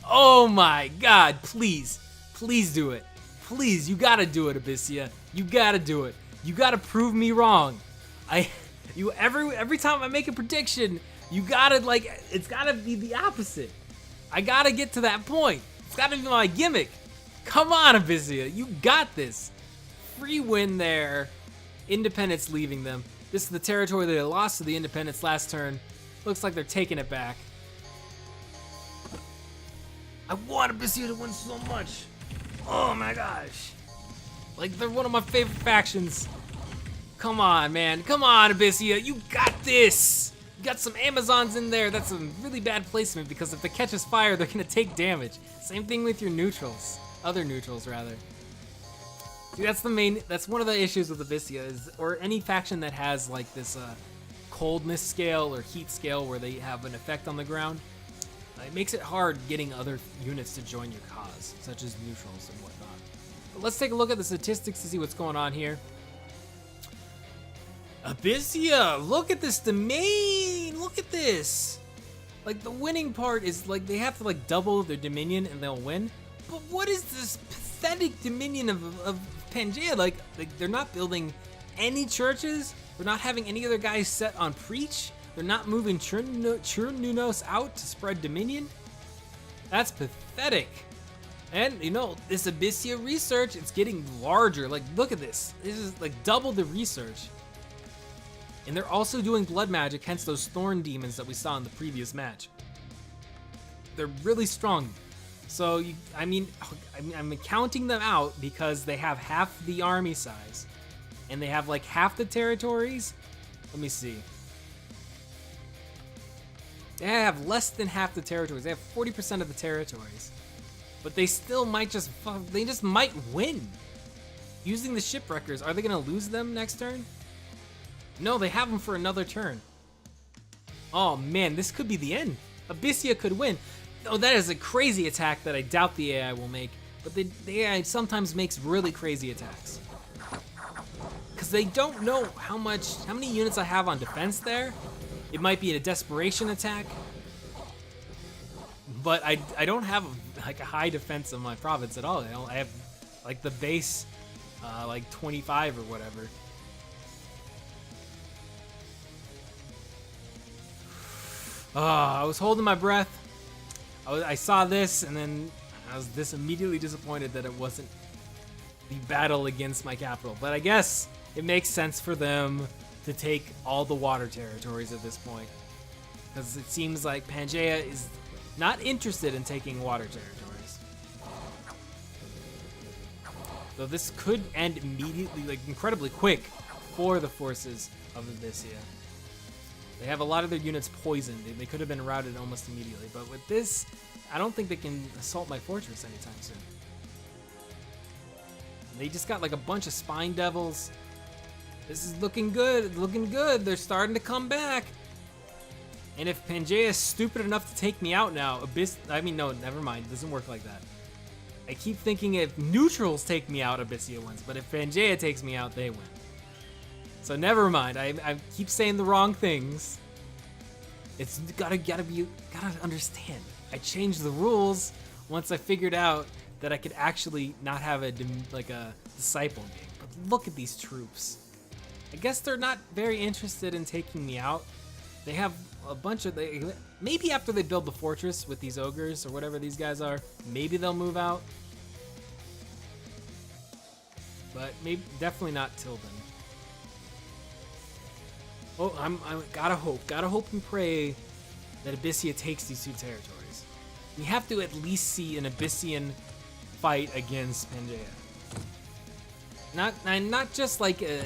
Oh my god, please do it. Please, you gotta do it, Abysia. You gotta do it. You gotta prove me wrong. Every time I make a prediction, you gotta it's gotta be the opposite. I gotta get to that point. It's gotta be my gimmick. Come on, Abysia, you got this. Free win there. Independence leaving them. This is the territory that they lost to the Independence last turn. Looks like they're taking it back. I want Abysia to win so much. Oh my gosh. Like, they're one of my favorite factions. Come on, man. Come on, Abysia. You got this. You got some Amazons in there. That's a really bad placement because if it catches fire, they're going to take damage. Same thing with your neutrals. Other neutrals, rather. See, that's one of the issues with Abysia, or any faction that has like this coldness scale or heat scale where they have an effect on the ground. It makes it hard getting other units to join your cause, such as neutrals and whatnot. But let's take a look at the statistics to see what's going on here. Abysia, look at this domain. Look at this. Like, the winning part is like they have to like double their dominion and they'll win. But what is this pathetic dominion of Pangaea? Like they're not building any churches. They're not having any other guys set on preach. They're not moving Churnunos out to spread dominion. That's pathetic. And, you know, this Abysia research, it's getting larger. Like, look at this. This is, like, double the research. And they're also doing blood magic, hence those thorn demons that we saw in the previous match. They're really strong. So, I'm counting them out because they have half the army size. And they have, like, half the territories. Let me see. They have less than half the territories. They have 40% of the territories. But they still might they just might win. Using the shipwreckers, are they going to lose them next turn? No, they have them for another turn. Oh man, this could be the end. Abysia could win. Oh, that is a crazy attack that I doubt the AI will make. But the AI sometimes makes really crazy attacks. Because they don't know how many units I have on defense there. It might be a desperation attack, but I don't have like a high defense of my province at all. I have like the base, like 25 or whatever. I was holding my breath. I saw this, and then I was immediately disappointed that it wasn't the battle against my capital. But I guess it makes sense for them to take all the water territories at this point, because it seems like Pangaea is not interested in taking water territories. So this could end immediately, like incredibly quick, for the forces of Abysia. They have a lot of their units poisoned. They could have been routed almost immediately, but with this, I don't think they can assault my fortress anytime soon. They just got like a bunch of spine devils. This is looking good, looking good. They're starting to come back. And if Pangaea is stupid enough to take me out now, no, never mind. It doesn't work like that. I keep thinking if neutrals take me out, Abysia wins. But if Pangaea takes me out, they win. So never mind. I keep saying the wrong things. It's gotta understand. I changed the rules once I figured out that I could actually not have a disciple game. But look at these troops. I guess they're not very interested in taking me out. They have a bunch of... maybe after they build the fortress with these ogres or whatever these guys are, maybe they'll move out. But definitely not till then. Oh, I gotta hope and pray that Abysia takes these two territories. We have to at least see an Abyssian fight against Pangaea. Not just like a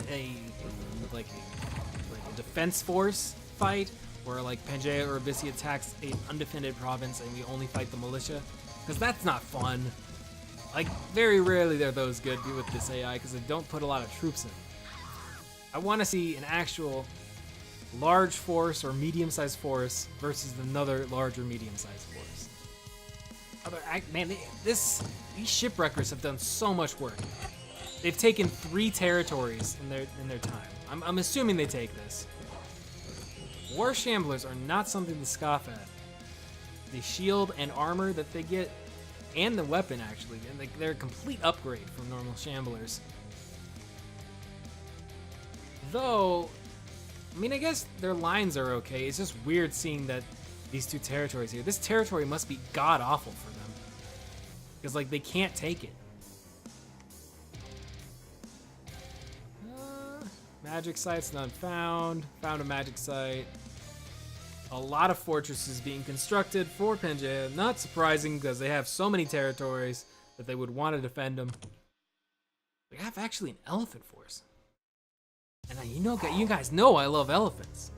defense force fight where like Pangaea or Abysia attacks an undefended province and we only fight the militia, because that's not fun. Like, very rarely they're those good with this AI because they don't put a lot of troops in. I want to see an actual large force or medium-sized force versus another larger medium-sized force. These shipwreckers have done so much work. They've taken 3 territories in their time. I'm assuming they take this. War Shamblers are not something to scoff at. The shield and armor that they get, and the weapon actually, they're a complete upgrade from normal Shamblers. Though, I mean, I guess their lines are okay. It's just weird seeing that these two territories here. This territory must be god-awful for them. Because, like, they can't take it. Magic sites, none found. Found a magic site. A lot of fortresses being constructed for Pangaea. Not surprising because they have so many territories that they would want to defend them. We have actually an elephant force. And you guys know I love elephants.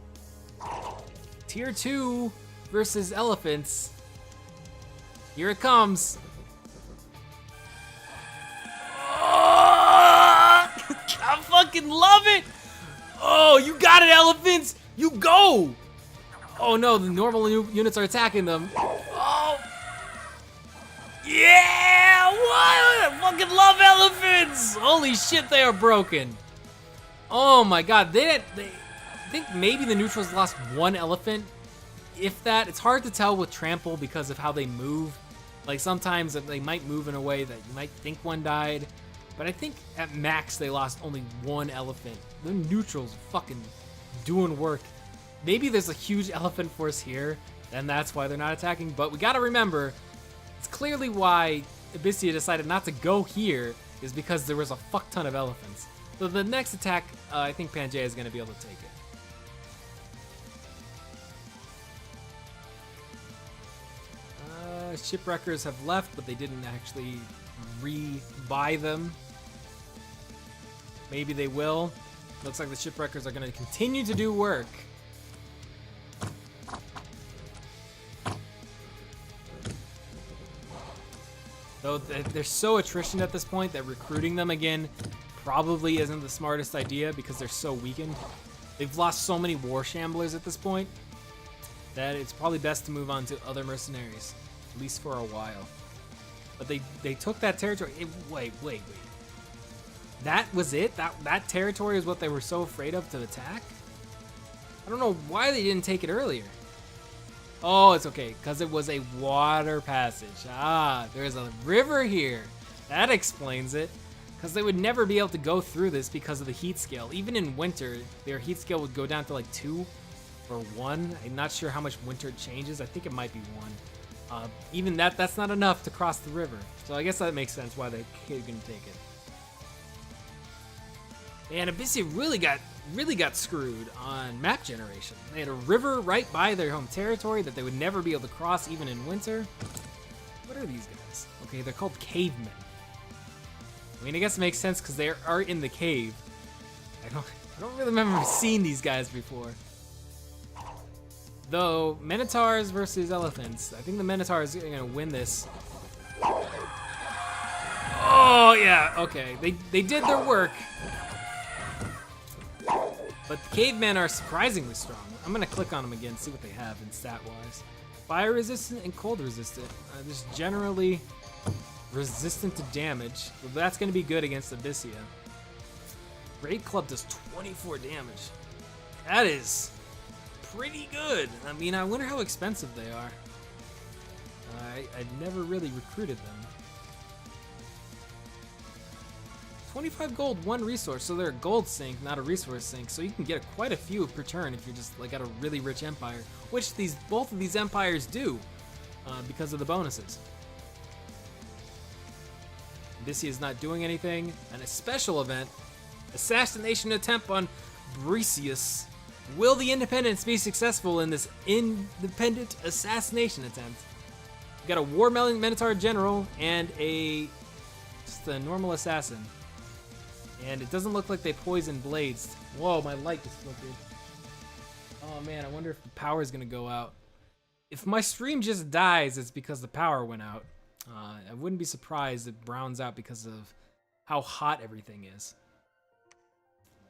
Tier 2 versus elephants. Here it comes. Oh, I fucking love it. Oh, you got it, elephants. You go. Oh no, the normal units are attacking them. Oh. Yeah, what? I fucking love elephants. Holy shit, they are broken. Oh my god, I think maybe the neutrals lost one elephant. If that, it's hard to tell with trample because of how they move. Like sometimes they might move in a way that you might think one died. But I think at max they lost only one elephant. The neutrals fucking doing work. Maybe there's a huge elephant force here, and that's why they're not attacking. But we gotta remember, it's clearly why Abysia decided not to go here is because there was a fuck ton of elephants. So the next attack, I think Pangaea is gonna be able to take it. Shipwreckers have left, but they didn't actually re-buy them. Maybe they will. Looks like the shipwreckers are going to continue to do work. Though they're so attrition at this point that recruiting them again probably isn't the smartest idea because they're so weakened. They've lost so many war shamblers at this point that it's probably best to move on to other mercenaries. At least for a while. But they took that territory. Wait. That was it? That territory is what they were so afraid of to attack? I don't know why they didn't take it earlier. Oh, it's okay, because it was a water passage. Ah, there's a river here. That explains it. Because they would never be able to go through this because of the heat scale. Even in winter, their heat scale would go down to like 2 or 1. I'm not sure how much winter changes. I think it might be 1. Even that's not enough to cross the river. So I guess that makes sense why they couldn't take it. And Abysia really got screwed on map generation. They had a river right by their home territory that they would never be able to cross even in winter. What are these guys? Okay, they're called cavemen. I mean, I guess it makes sense because they are in the cave. I don't really remember seeing these guys before. Though, Minotaurs versus elephants. I think the Minotaurs are gonna win this. Oh, yeah, okay. They did their work. But the cavemen are surprisingly strong. I'm gonna click on them again, see what they have in stat-wise. Fire resistant and cold resistant. Just generally resistant to damage. Well, that's gonna be good against Abysia. Raid Club does 24 damage. That is pretty good. I mean, I wonder how expensive they are. I never really recruited them. 25 gold, 1 resource, so they're a gold sink, not a resource sink, so you can get quite a few per turn if you're just like got a really rich empire, which both of these empires do because of the bonuses. Abysia is not doing anything, and a special event, assassination attempt on Abysia. Will the independents be successful in this independent assassination attempt? We got a war Minotaur general and just a normal assassin. And it doesn't look like they poison blades. Whoa, my light just flickered. Oh man, I wonder if the power is gonna go out. If my stream just dies, it's because the power went out. I wouldn't be surprised if it browns out because of how hot everything is.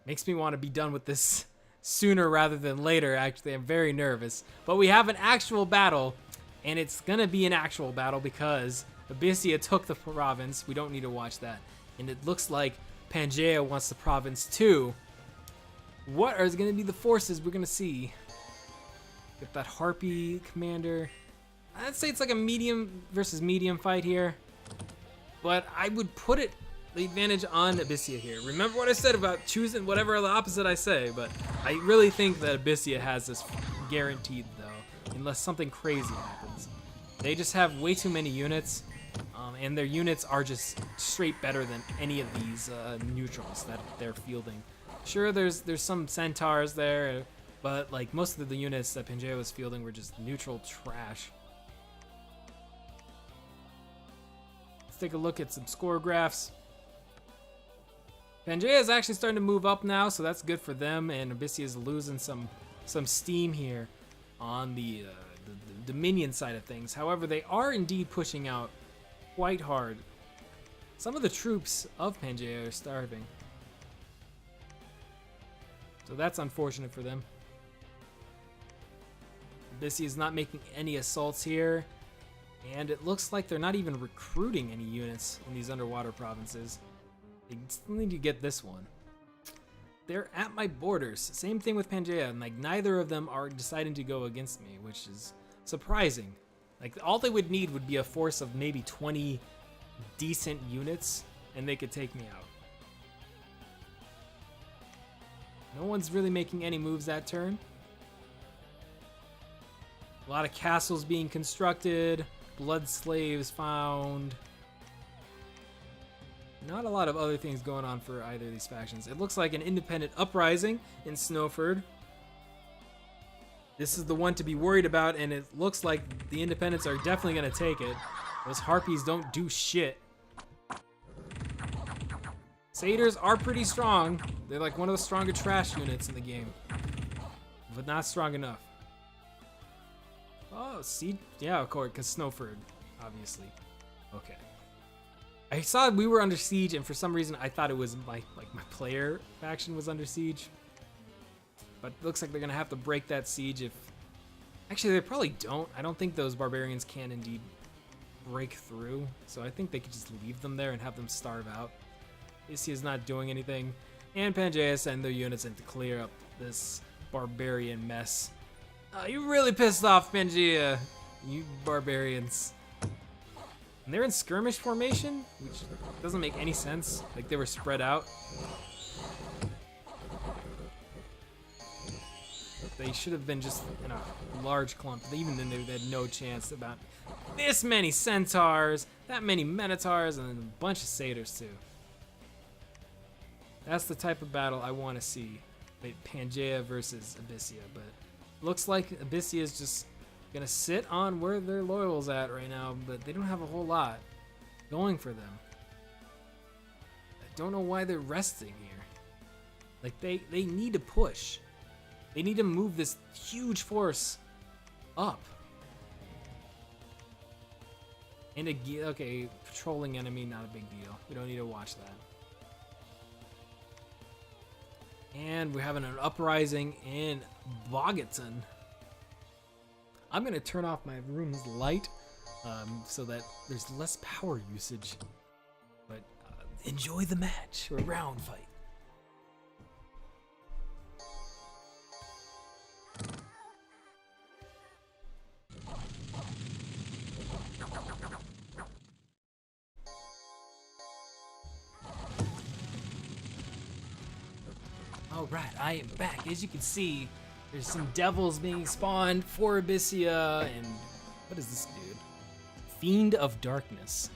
Makes me want to be done with this sooner rather than later. Actually, I'm very nervous. But we have an actual battle, and it's gonna be an actual battle because Abysia took the province. We don't need to watch that. And it looks like Pangaea wants the province too. What are gonna be the forces we're gonna see? Get that Harpy commander. I'd say it's like a medium versus medium fight here. But I would put the advantage on Abysia here. Remember what I said about choosing whatever the opposite I say, but I really think that Abysia has this guaranteed though. unless something crazy happens. They just have way too many units, and their units are just straight better than any of these neutrals that they're fielding. Sure, there's some centaurs there, but like most of the units that Pangaea was fielding were just neutral trash. Let's take a look at some score graphs. Pangaea is actually starting to move up now, so that's good for them, and Abysia is losing some steam here on the Dominion side of things. However, they are indeed pushing out quite hard. Some of the troops of Pangaea are starving, so that's unfortunate for them. Abysia is not making any assaults here, and it looks like they're not even recruiting any units in these underwater provinces. They still need to get this one. They're at my borders. Same thing with Pangaea, and like neither of them are deciding to go against me, which is surprising. Like all they would need would be a force of maybe 20 decent units, and they could take me out. No one's really making any moves that turn. A lot of castles being constructed, blood slaves found. Not a lot of other things going on for either of these factions. It looks like an independent uprising in Snowford. This is the one to be worried about, and it looks like the independents are definitely going to take it. Those harpies don't do shit. Satyrs are pretty strong. They're like one of the stronger trash units in the game, but not strong enough. Oh, see, yeah, of course, because Snowford, obviously. Okay. I saw we were under siege, and for some reason I thought it was my player faction was under siege. But it looks like they're gonna have to break that siege if... Actually, they probably don't. I don't think those barbarians can indeed break through. So I think they could just leave them there and have them starve out. Abysia is not doing anything. And Pangaea send their units in to clear up this barbarian mess. You really pissed off Pangaea, you barbarians. And they're in skirmish formation, which doesn't make any sense. Like they were spread out. They should have been just in a large clump. Even then, they had no chance about this many centaurs, that many minotaurs, and a bunch of satyrs too. That's the type of battle I want to see. Pangaea versus Abysia, but looks like Abysia is just gonna sit on where their loyal's at right now, but they don't have a whole lot going for them. I don't know why they're resting here. Like they need to push. They need to move this huge force up. And okay, patrolling enemy, not a big deal. We don't need to watch that. And we're having an uprising in Bogaton. I'm gonna turn off my room's light so that there's less power usage. But enjoy the match or round fight. Alright, I am back. As you can see, there's some devils being spawned for Abysia, and what is this dude? Fiend of Darkness.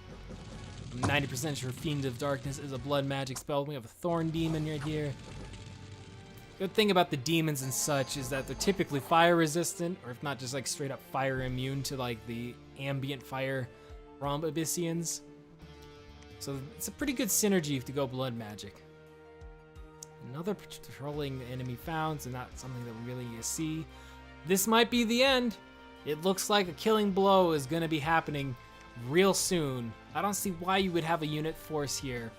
I'm 90% sure Fiend of Darkness is a blood magic spell. We have a Thorn Demon right here. Good thing about the demons and such is that they're typically fire resistant, or if not just like straight up fire immune to like the ambient fire from Abyssians. So it's a pretty good synergy to go blood magic. Another patrolling enemy found, so not something that we really see. This might be the end. It looks like a killing blow is going to be happening real soon. I don't see why you would have a unit force here.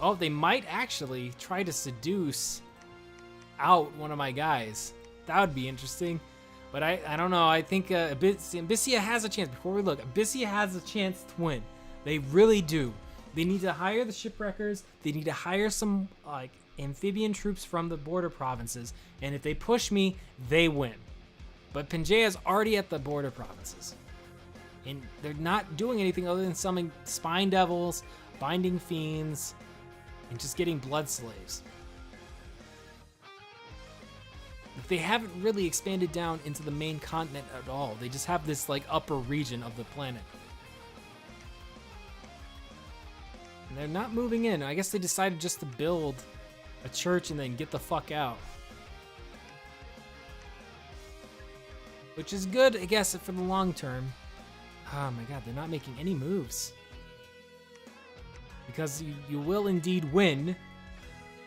Oh, they might actually try to seduce out one of my guys. That would be interesting. But I don't know. I think Abysia has a chance. Before we look, Abysia has a chance to win. They really do. They need to hire the shipwreckers. They need to hire some like amphibian troops from the border provinces. And if they push me, they win. But Pangaea is already at the border provinces. And they're not doing anything other than summoning spine devils, binding fiends, and just getting blood slaves. They haven't really expanded down into the main continent at all. They just have this like upper region of the planet. And they're not moving in. I guess they decided just to build a church and then get the fuck out. Which is good, I guess, for the long term. Oh my god, they're not making any moves. Because you will indeed win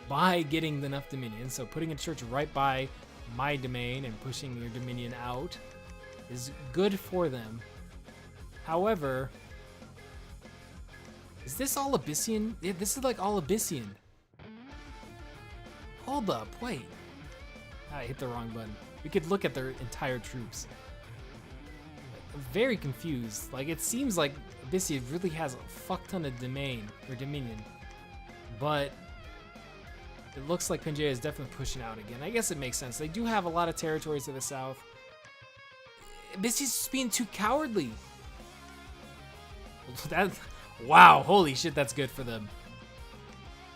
by getting enough dominion. So putting a church right by my domain and pushing your dominion out is good for them. However, is this all Abyssian? Yeah, this is like all Abyssian. Hold up, wait. I hit the wrong button. We could look at their entire troops. I'm very confused. Like, it seems like Abysia really has a fuck ton of dominion. But it looks like Pangaea is definitely pushing out again. I guess it makes sense. They do have a lot of territories to the south. Abyssia's just being too cowardly. Wow, holy shit, that's good for them.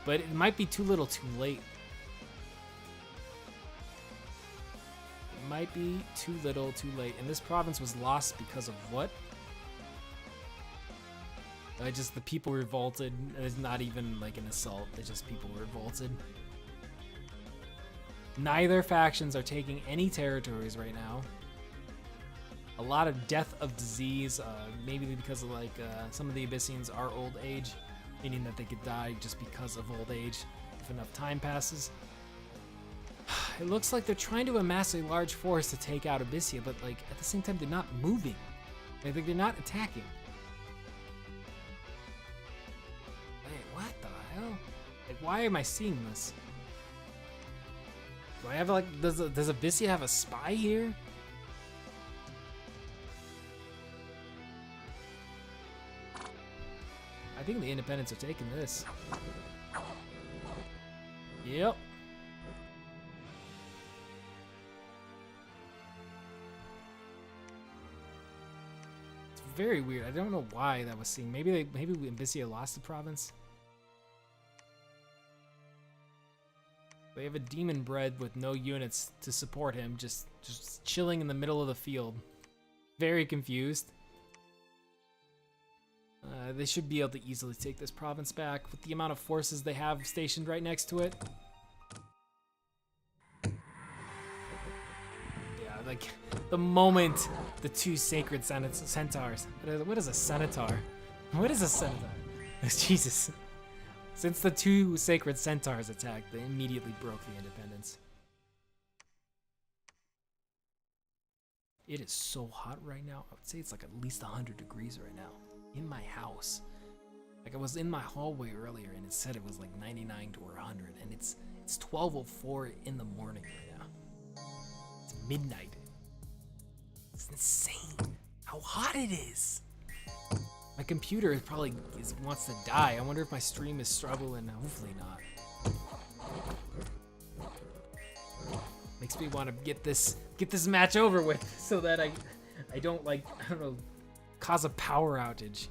But it might be too little too late. It might be too little too late. And this province was lost because of what? Just the people revolted. It's not even like an assault. It's just people revolted. Neither factions are taking any territories right now. A lot of death of disease, maybe because of like some of the Abyssians are old age, meaning that they could die just because of old age if enough time passes. It looks like they're trying to amass a large force to take out Abysia, but like at the same time they're not moving. Like they're not attacking. Wait, what the hell? Like, why am I seeing this? Do I have like, does Abysia have a spy here? I think the independents are taking this. Yep. It's very weird. I don't know why that was seen. Maybe Abysia lost the province. They have a demon bred with no units to support him, just chilling in the middle of the field. Very confused. They should be able to easily take this province back with the amount of forces they have stationed right next to it. Yeah, like the moment the two sacred centaurs. What is a centaur? What is a centaur? Jesus. Since the two sacred centaurs attacked, they immediately broke the independence. It is so hot right now. I would say it's like at least 100 degrees right now. In my house. Like I was in my hallway earlier and it said it was like 99 or 100 and it's 12:04 in the morning right now. It's midnight. It's insane how hot it is. My computer probably wants to die. I wonder if my stream is struggling. Hopefully not. Makes me want to get this match over with so that I don't cause a power outage.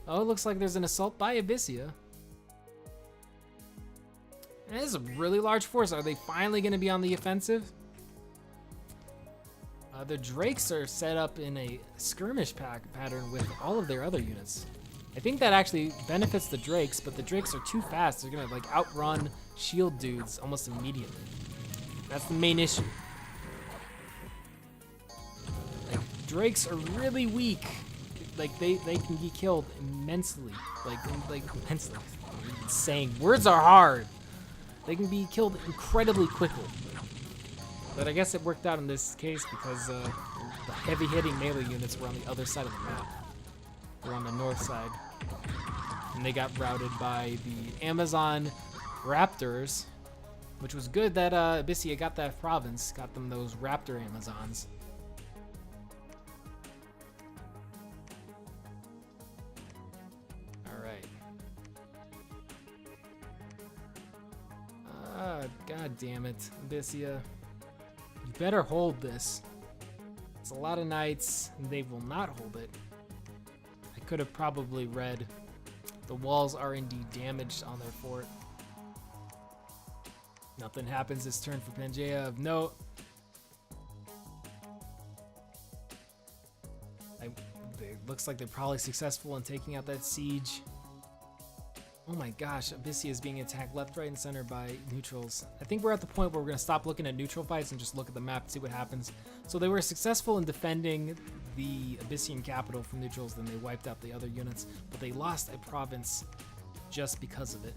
Oh, it looks like there's an assault by Abysia. And it is a really large force. Are they finally going to be on the offensive? The Drakes are set up in a skirmish pattern with all of their other units. I think that actually benefits the Drakes, but the Drakes are too fast. They're going to like outrun shield dudes almost immediately. That's the main issue. Drakes are really weak. Like they can be killed immensely. Like immensely. I'm saying words are hard. They can be killed incredibly quickly. But I guess it worked out in this case because the heavy hitting melee units were on the other side of the map. They're on the north side. And they got routed by the Amazon Raptors, which was good that Abysia got that province, got them those Raptor Amazons. God damn it, Abysia. You better hold this. It's a lot of knights, and they will not hold it. I could have probably read the walls are indeed damaged on their fort. Nothing happens this turn for Pangaea of note. It looks like they're probably successful in taking out that siege. Oh my gosh, Abysia is being attacked left, right, and center by neutrals. I think we're at the point where we're going to stop looking at neutral fights and just look at the map and see what happens. So they were successful in defending the Abyssian capital from neutrals, then they wiped out the other units, but they lost a province just because of it.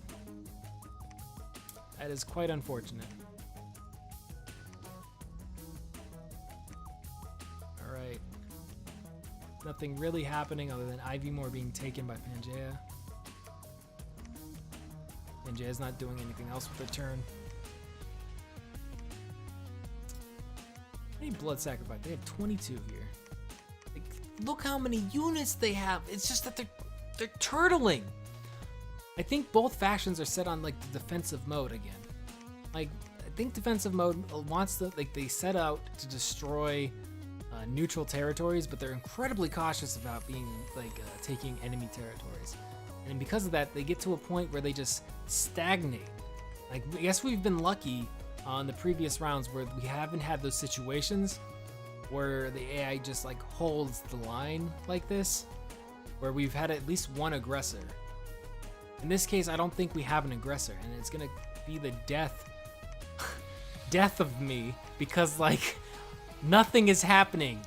That is quite unfortunate. Alright. Nothing really happening other than Ivymore being taken by Pangaea. Pangaea's not doing anything else with their turn. How many blood sacrifice? They have 22 here. Like, look how many units they have. It's just that they're turtling. I think both factions are set on like the defensive mode again. Like, I think defensive mode wants to, like, they set out to destroy neutral territories, but they're incredibly cautious about being like taking enemy territories. And because of that, they get to a point where they just stagnate. Like, I guess we've been lucky on the previous rounds where we haven't had those situations where the AI just like holds the line like this, where we've had at least one aggressor. In this case, I don't think we have an aggressor, and it's gonna be the death of me, because like nothing is happening.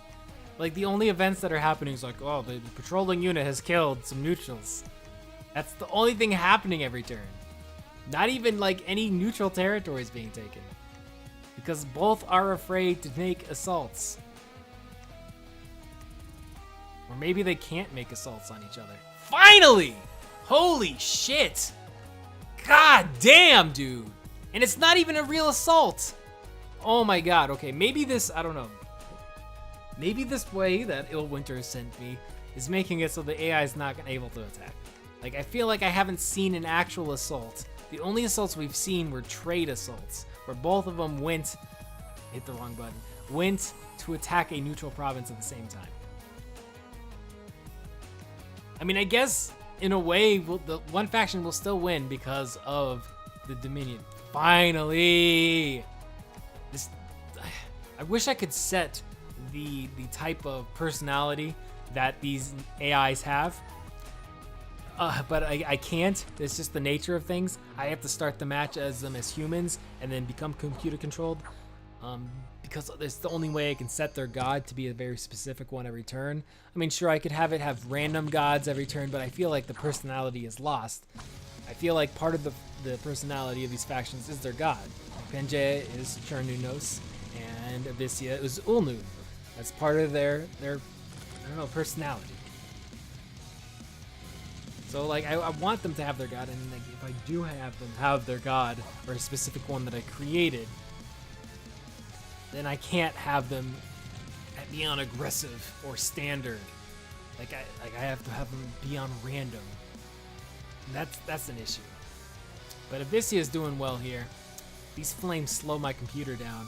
Like, the only events that are happening is like, oh, the patrolling unit has killed some neutrals. That's the only thing happening every turn. Not even like any neutral territories being taken, because both are afraid to make assaults. Or maybe they can't make assaults on each other. Finally! Holy shit! God damn, dude! And it's not even a real assault! Oh my god, okay, maybe this, I don't know. Maybe this way that Illwinter sent me is making it so the AI is not able to attack. Like, I feel like I haven't seen an actual assault. The only assaults we've seen were trade assaults, where both of them went, hit the wrong button, went to attack a neutral province at the same time. I mean, I guess in a way, the one faction will still win because of the Dominion. Finally! I wish I could set the type of personality that these AIs have. But I can't. It's just the nature of things. I have to start the match as them as humans and then become computer controlled. Because it's the only way I can set their god to be a very specific one every turn. I mean, sure, I could have it have random gods every turn, but I feel like the personality is lost. I feel like part of the personality of these factions is their god. Pangaea is Chernunos, and Abysia is Ulnu. That's part of their I don't know, personality. So like I want them to have their god, and like if I do have them have their god or a specific one that I created, then I can't have them be on aggressive or standard. Like I have to have them be on random. And that's an issue. But Abysia is doing well here. These flames slow my computer down.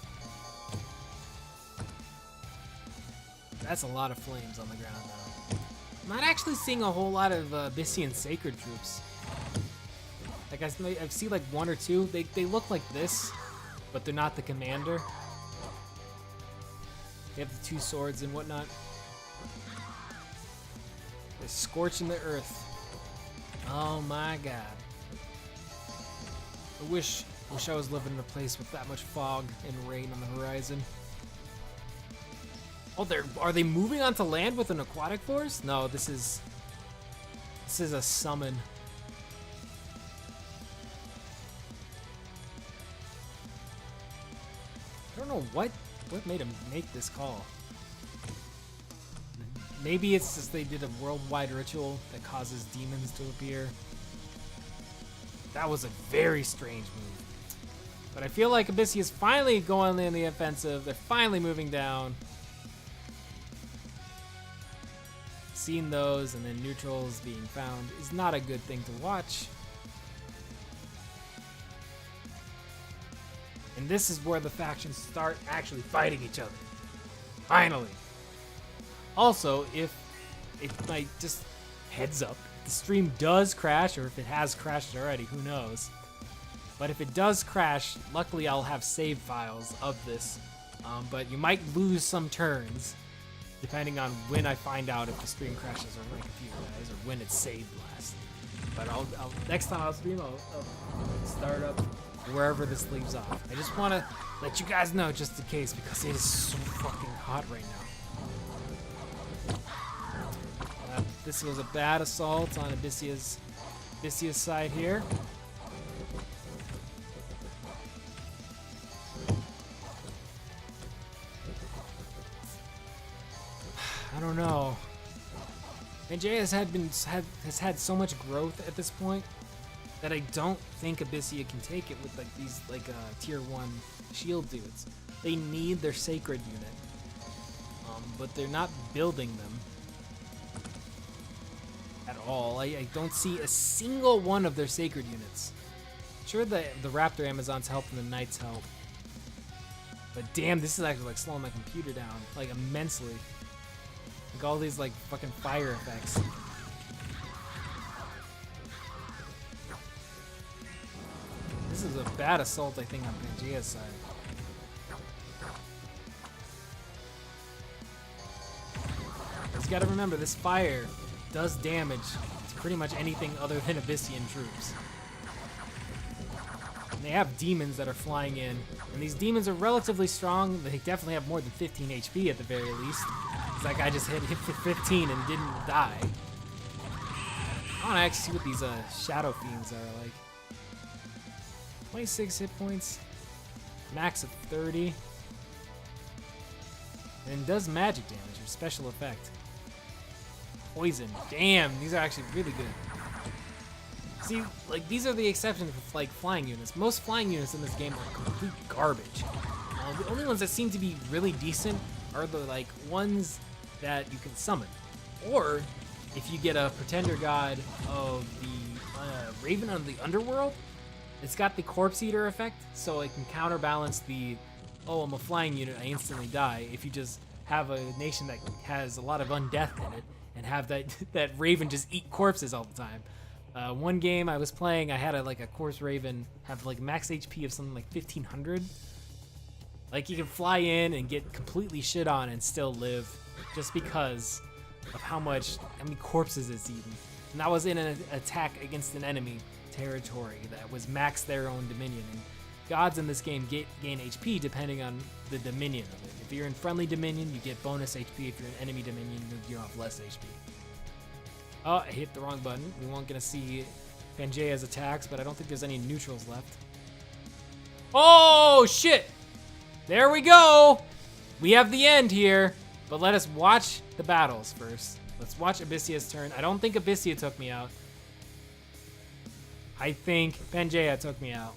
That's a lot of flames on the ground now. I'm not actually seeing a whole lot of Abyssian sacred troops. Like I see like one or two. They look like this, but they're not the commander. They have the two swords and whatnot. They're scorching the earth. Oh my god. I wish I was living in a place with that much fog and rain on the horizon. Oh, are they moving onto land with an aquatic force? No, this is a summon. I don't know what made him make this call. Maybe it's just they did a worldwide ritual that causes demons to appear. That was a very strange move. But I feel like Abysia is finally going in the offensive. They're finally moving down. Seeing those and then neutrals being found is not a good thing to watch. And this is where the factions start actually fighting each other. Finally. Also, if it might just heads up, if the stream does crash, or if it has crashed already, who knows? But if it does crash, luckily I'll have save files of this. But you might lose some turns, depending on when I find out if the stream crashes or my computer dies, or when it's saved last. But I'll next time I'll stream, I'll start up wherever this leaves off. I just want to let you guys know just in case, because it is so fucking hot right now. This was a bad assault on Abyssia's side here. I don't know. Pangaea has had so much growth at this point that I don't think Abysia can take it with like these tier 1 shield dudes. They need their sacred unit, but they're not building them at all. I don't see a single one of their sacred units. Sure, the Raptor Amazons help and the Knights help, but damn, this is actually like slowing my computer down like immensely. Like all these like fucking fire effects. This is a bad assault, I think, on Pangaea's side. Just gotta remember, this fire does damage to pretty much anything other than Abyssian troops. And they have demons that are flying in, and these demons are relatively strong. They definitely have more than 15 HP at the very least. That guy just hit 15 and didn't die. I want to actually see what these Shadow Fiends are like. 26 hit points, max of 30, and does magic damage or special effect. Poison, damn, these are actually really good. See, like these are the exceptions with like flying units. Most flying units in this game are complete garbage. The only ones that seem to be really decent are the like ones that you can summon, or if you get a Pretender God of the Raven of the Underworld, it's got the Corpse Eater effect, so it can counterbalance the, oh, I'm a flying unit, I instantly die, if you just have a nation that has a lot of undeath in it, and have that Raven just eat corpses all the time. One game I was playing, I had a Corpse Raven have like max HP of something like 1500. Like you can fly in and get completely shit on and still live, just because of how many corpses it's eaten. And that was in an attack against an enemy territory that was max their own dominion. And gods in this game gain HP depending on the dominion of it. If you're in friendly dominion, you get bonus HP. If you're in enemy dominion, you have less HP. Oh, I hit the wrong button. We weren't gonna see Pangaea's attacks, but I don't think there's any neutrals left. Oh shit! There we go! We have the end here. But let us watch the battles first. Let's watch Abyssia's turn. I don't think Abysia took me out. I think Pangaea took me out.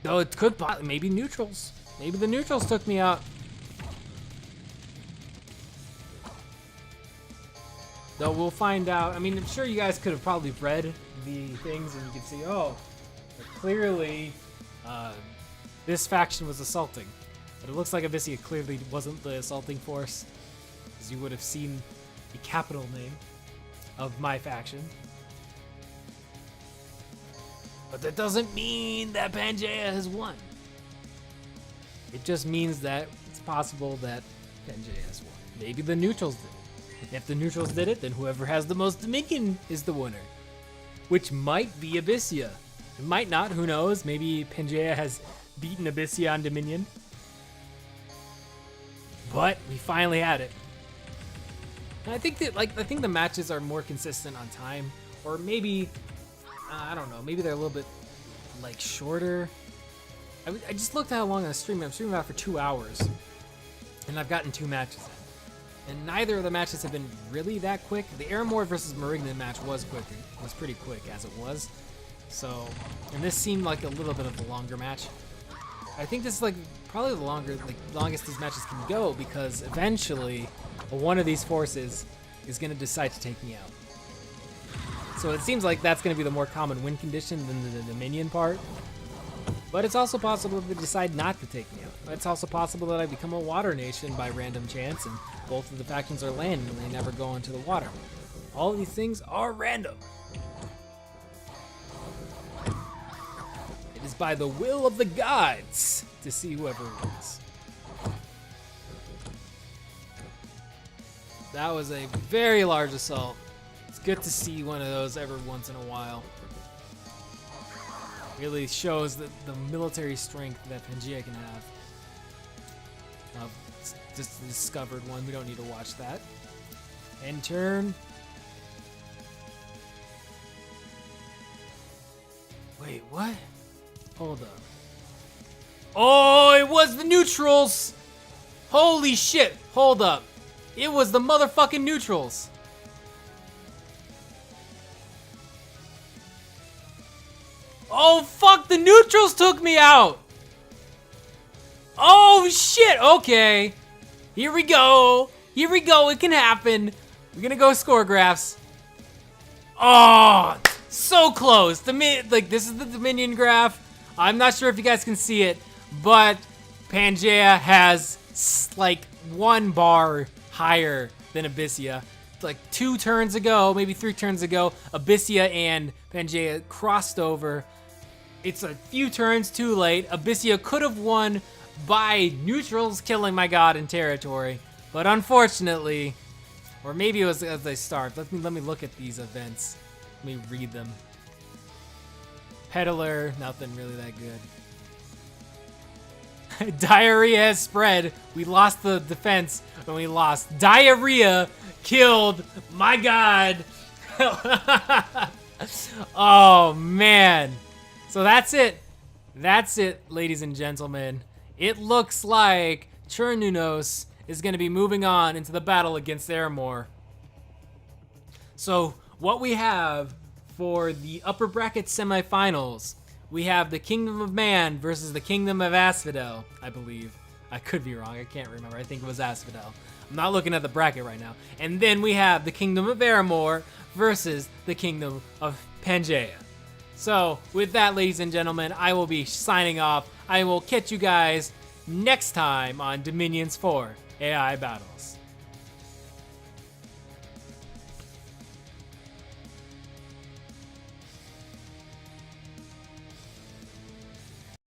Though it could maybe neutrals. Maybe the neutrals took me out. Though we'll find out. I mean, I'm sure you guys could have probably read the things and you could see, oh, clearly this faction was assaulting. But it looks like Abysia clearly wasn't the assaulting force, as you would have seen the capital name of my faction. But that doesn't mean that Pangaea has won. It just means that it's possible that Pangaea has won. Maybe the neutrals did it. If the neutrals did it, then whoever has the most dominion is the winner. Which might be Abysia. It might not, who knows? Maybe Pangaea has beaten Abysia on dominion. But we finally had it. And I think that the matches are more consistent on time, or maybe I don't know, maybe they're a little bit like shorter. I just looked at how long I'm streaming. I'm streaming about for 2 hours, and I've gotten 2 matches in. And neither of the matches have been really that quick. The Aramor versus Marignan match was quicker. It was pretty quick as it was. So, and this seemed like a little bit of a longer match. I think this is like probably the longest these matches can go, because eventually one of these forces is going to decide to take me out. So it seems like that's going to be the more common win condition than the Dominion part. But it's also possible to decide not to take me out. It's also possible that I become a water nation by random chance, and both of the factions are land and they never go into the water. All these things are random. It is by the will of the gods to see whoever wins. That was a very large assault. It's good to see one of those every once in a while. Really shows the military strength that Pangaea can have. Just discovered one. We don't need to watch that. End turn. Wait, what? Hold up. Oh, it was the neutrals! Holy shit! Hold up. It was the motherfucking neutrals. Oh, fuck! The neutrals took me out! Oh, shit! Okay. Here we go. Here we go. It can happen. We're gonna go score graphs. Oh, so close. This is the Dominion graph. I'm not sure if you guys can see it, but Pangaea has like 1 bar higher than Abysia. Like 2 turns ago, maybe 3 turns ago, Abysia and Pangaea crossed over. It's a few turns too late. Abysia could have won by neutrals killing my god in territory, but unfortunately, or maybe it was as they start. Let me look at these events. Let me read them. Peddler, nothing really that good. Diarrhea has spread. We lost the defense and we lost. Diarrhea killed my god. Oh man. So that's it. That's it, ladies and gentlemen. It looks like Chernunos is going to be moving on into the battle against Aramor. So what we have for the upper bracket semifinals, we have the Kingdom of Man versus the Kingdom of Asphodel, I believe. I could be wrong. I can't remember. I think it was Asphodel. I'm not looking at the bracket right now. And then we have the Kingdom of Aramor versus the Kingdom of Pangaea. So with that, ladies and gentlemen, I will be signing off. I will catch you guys next time on Dominions 4 AI Battles.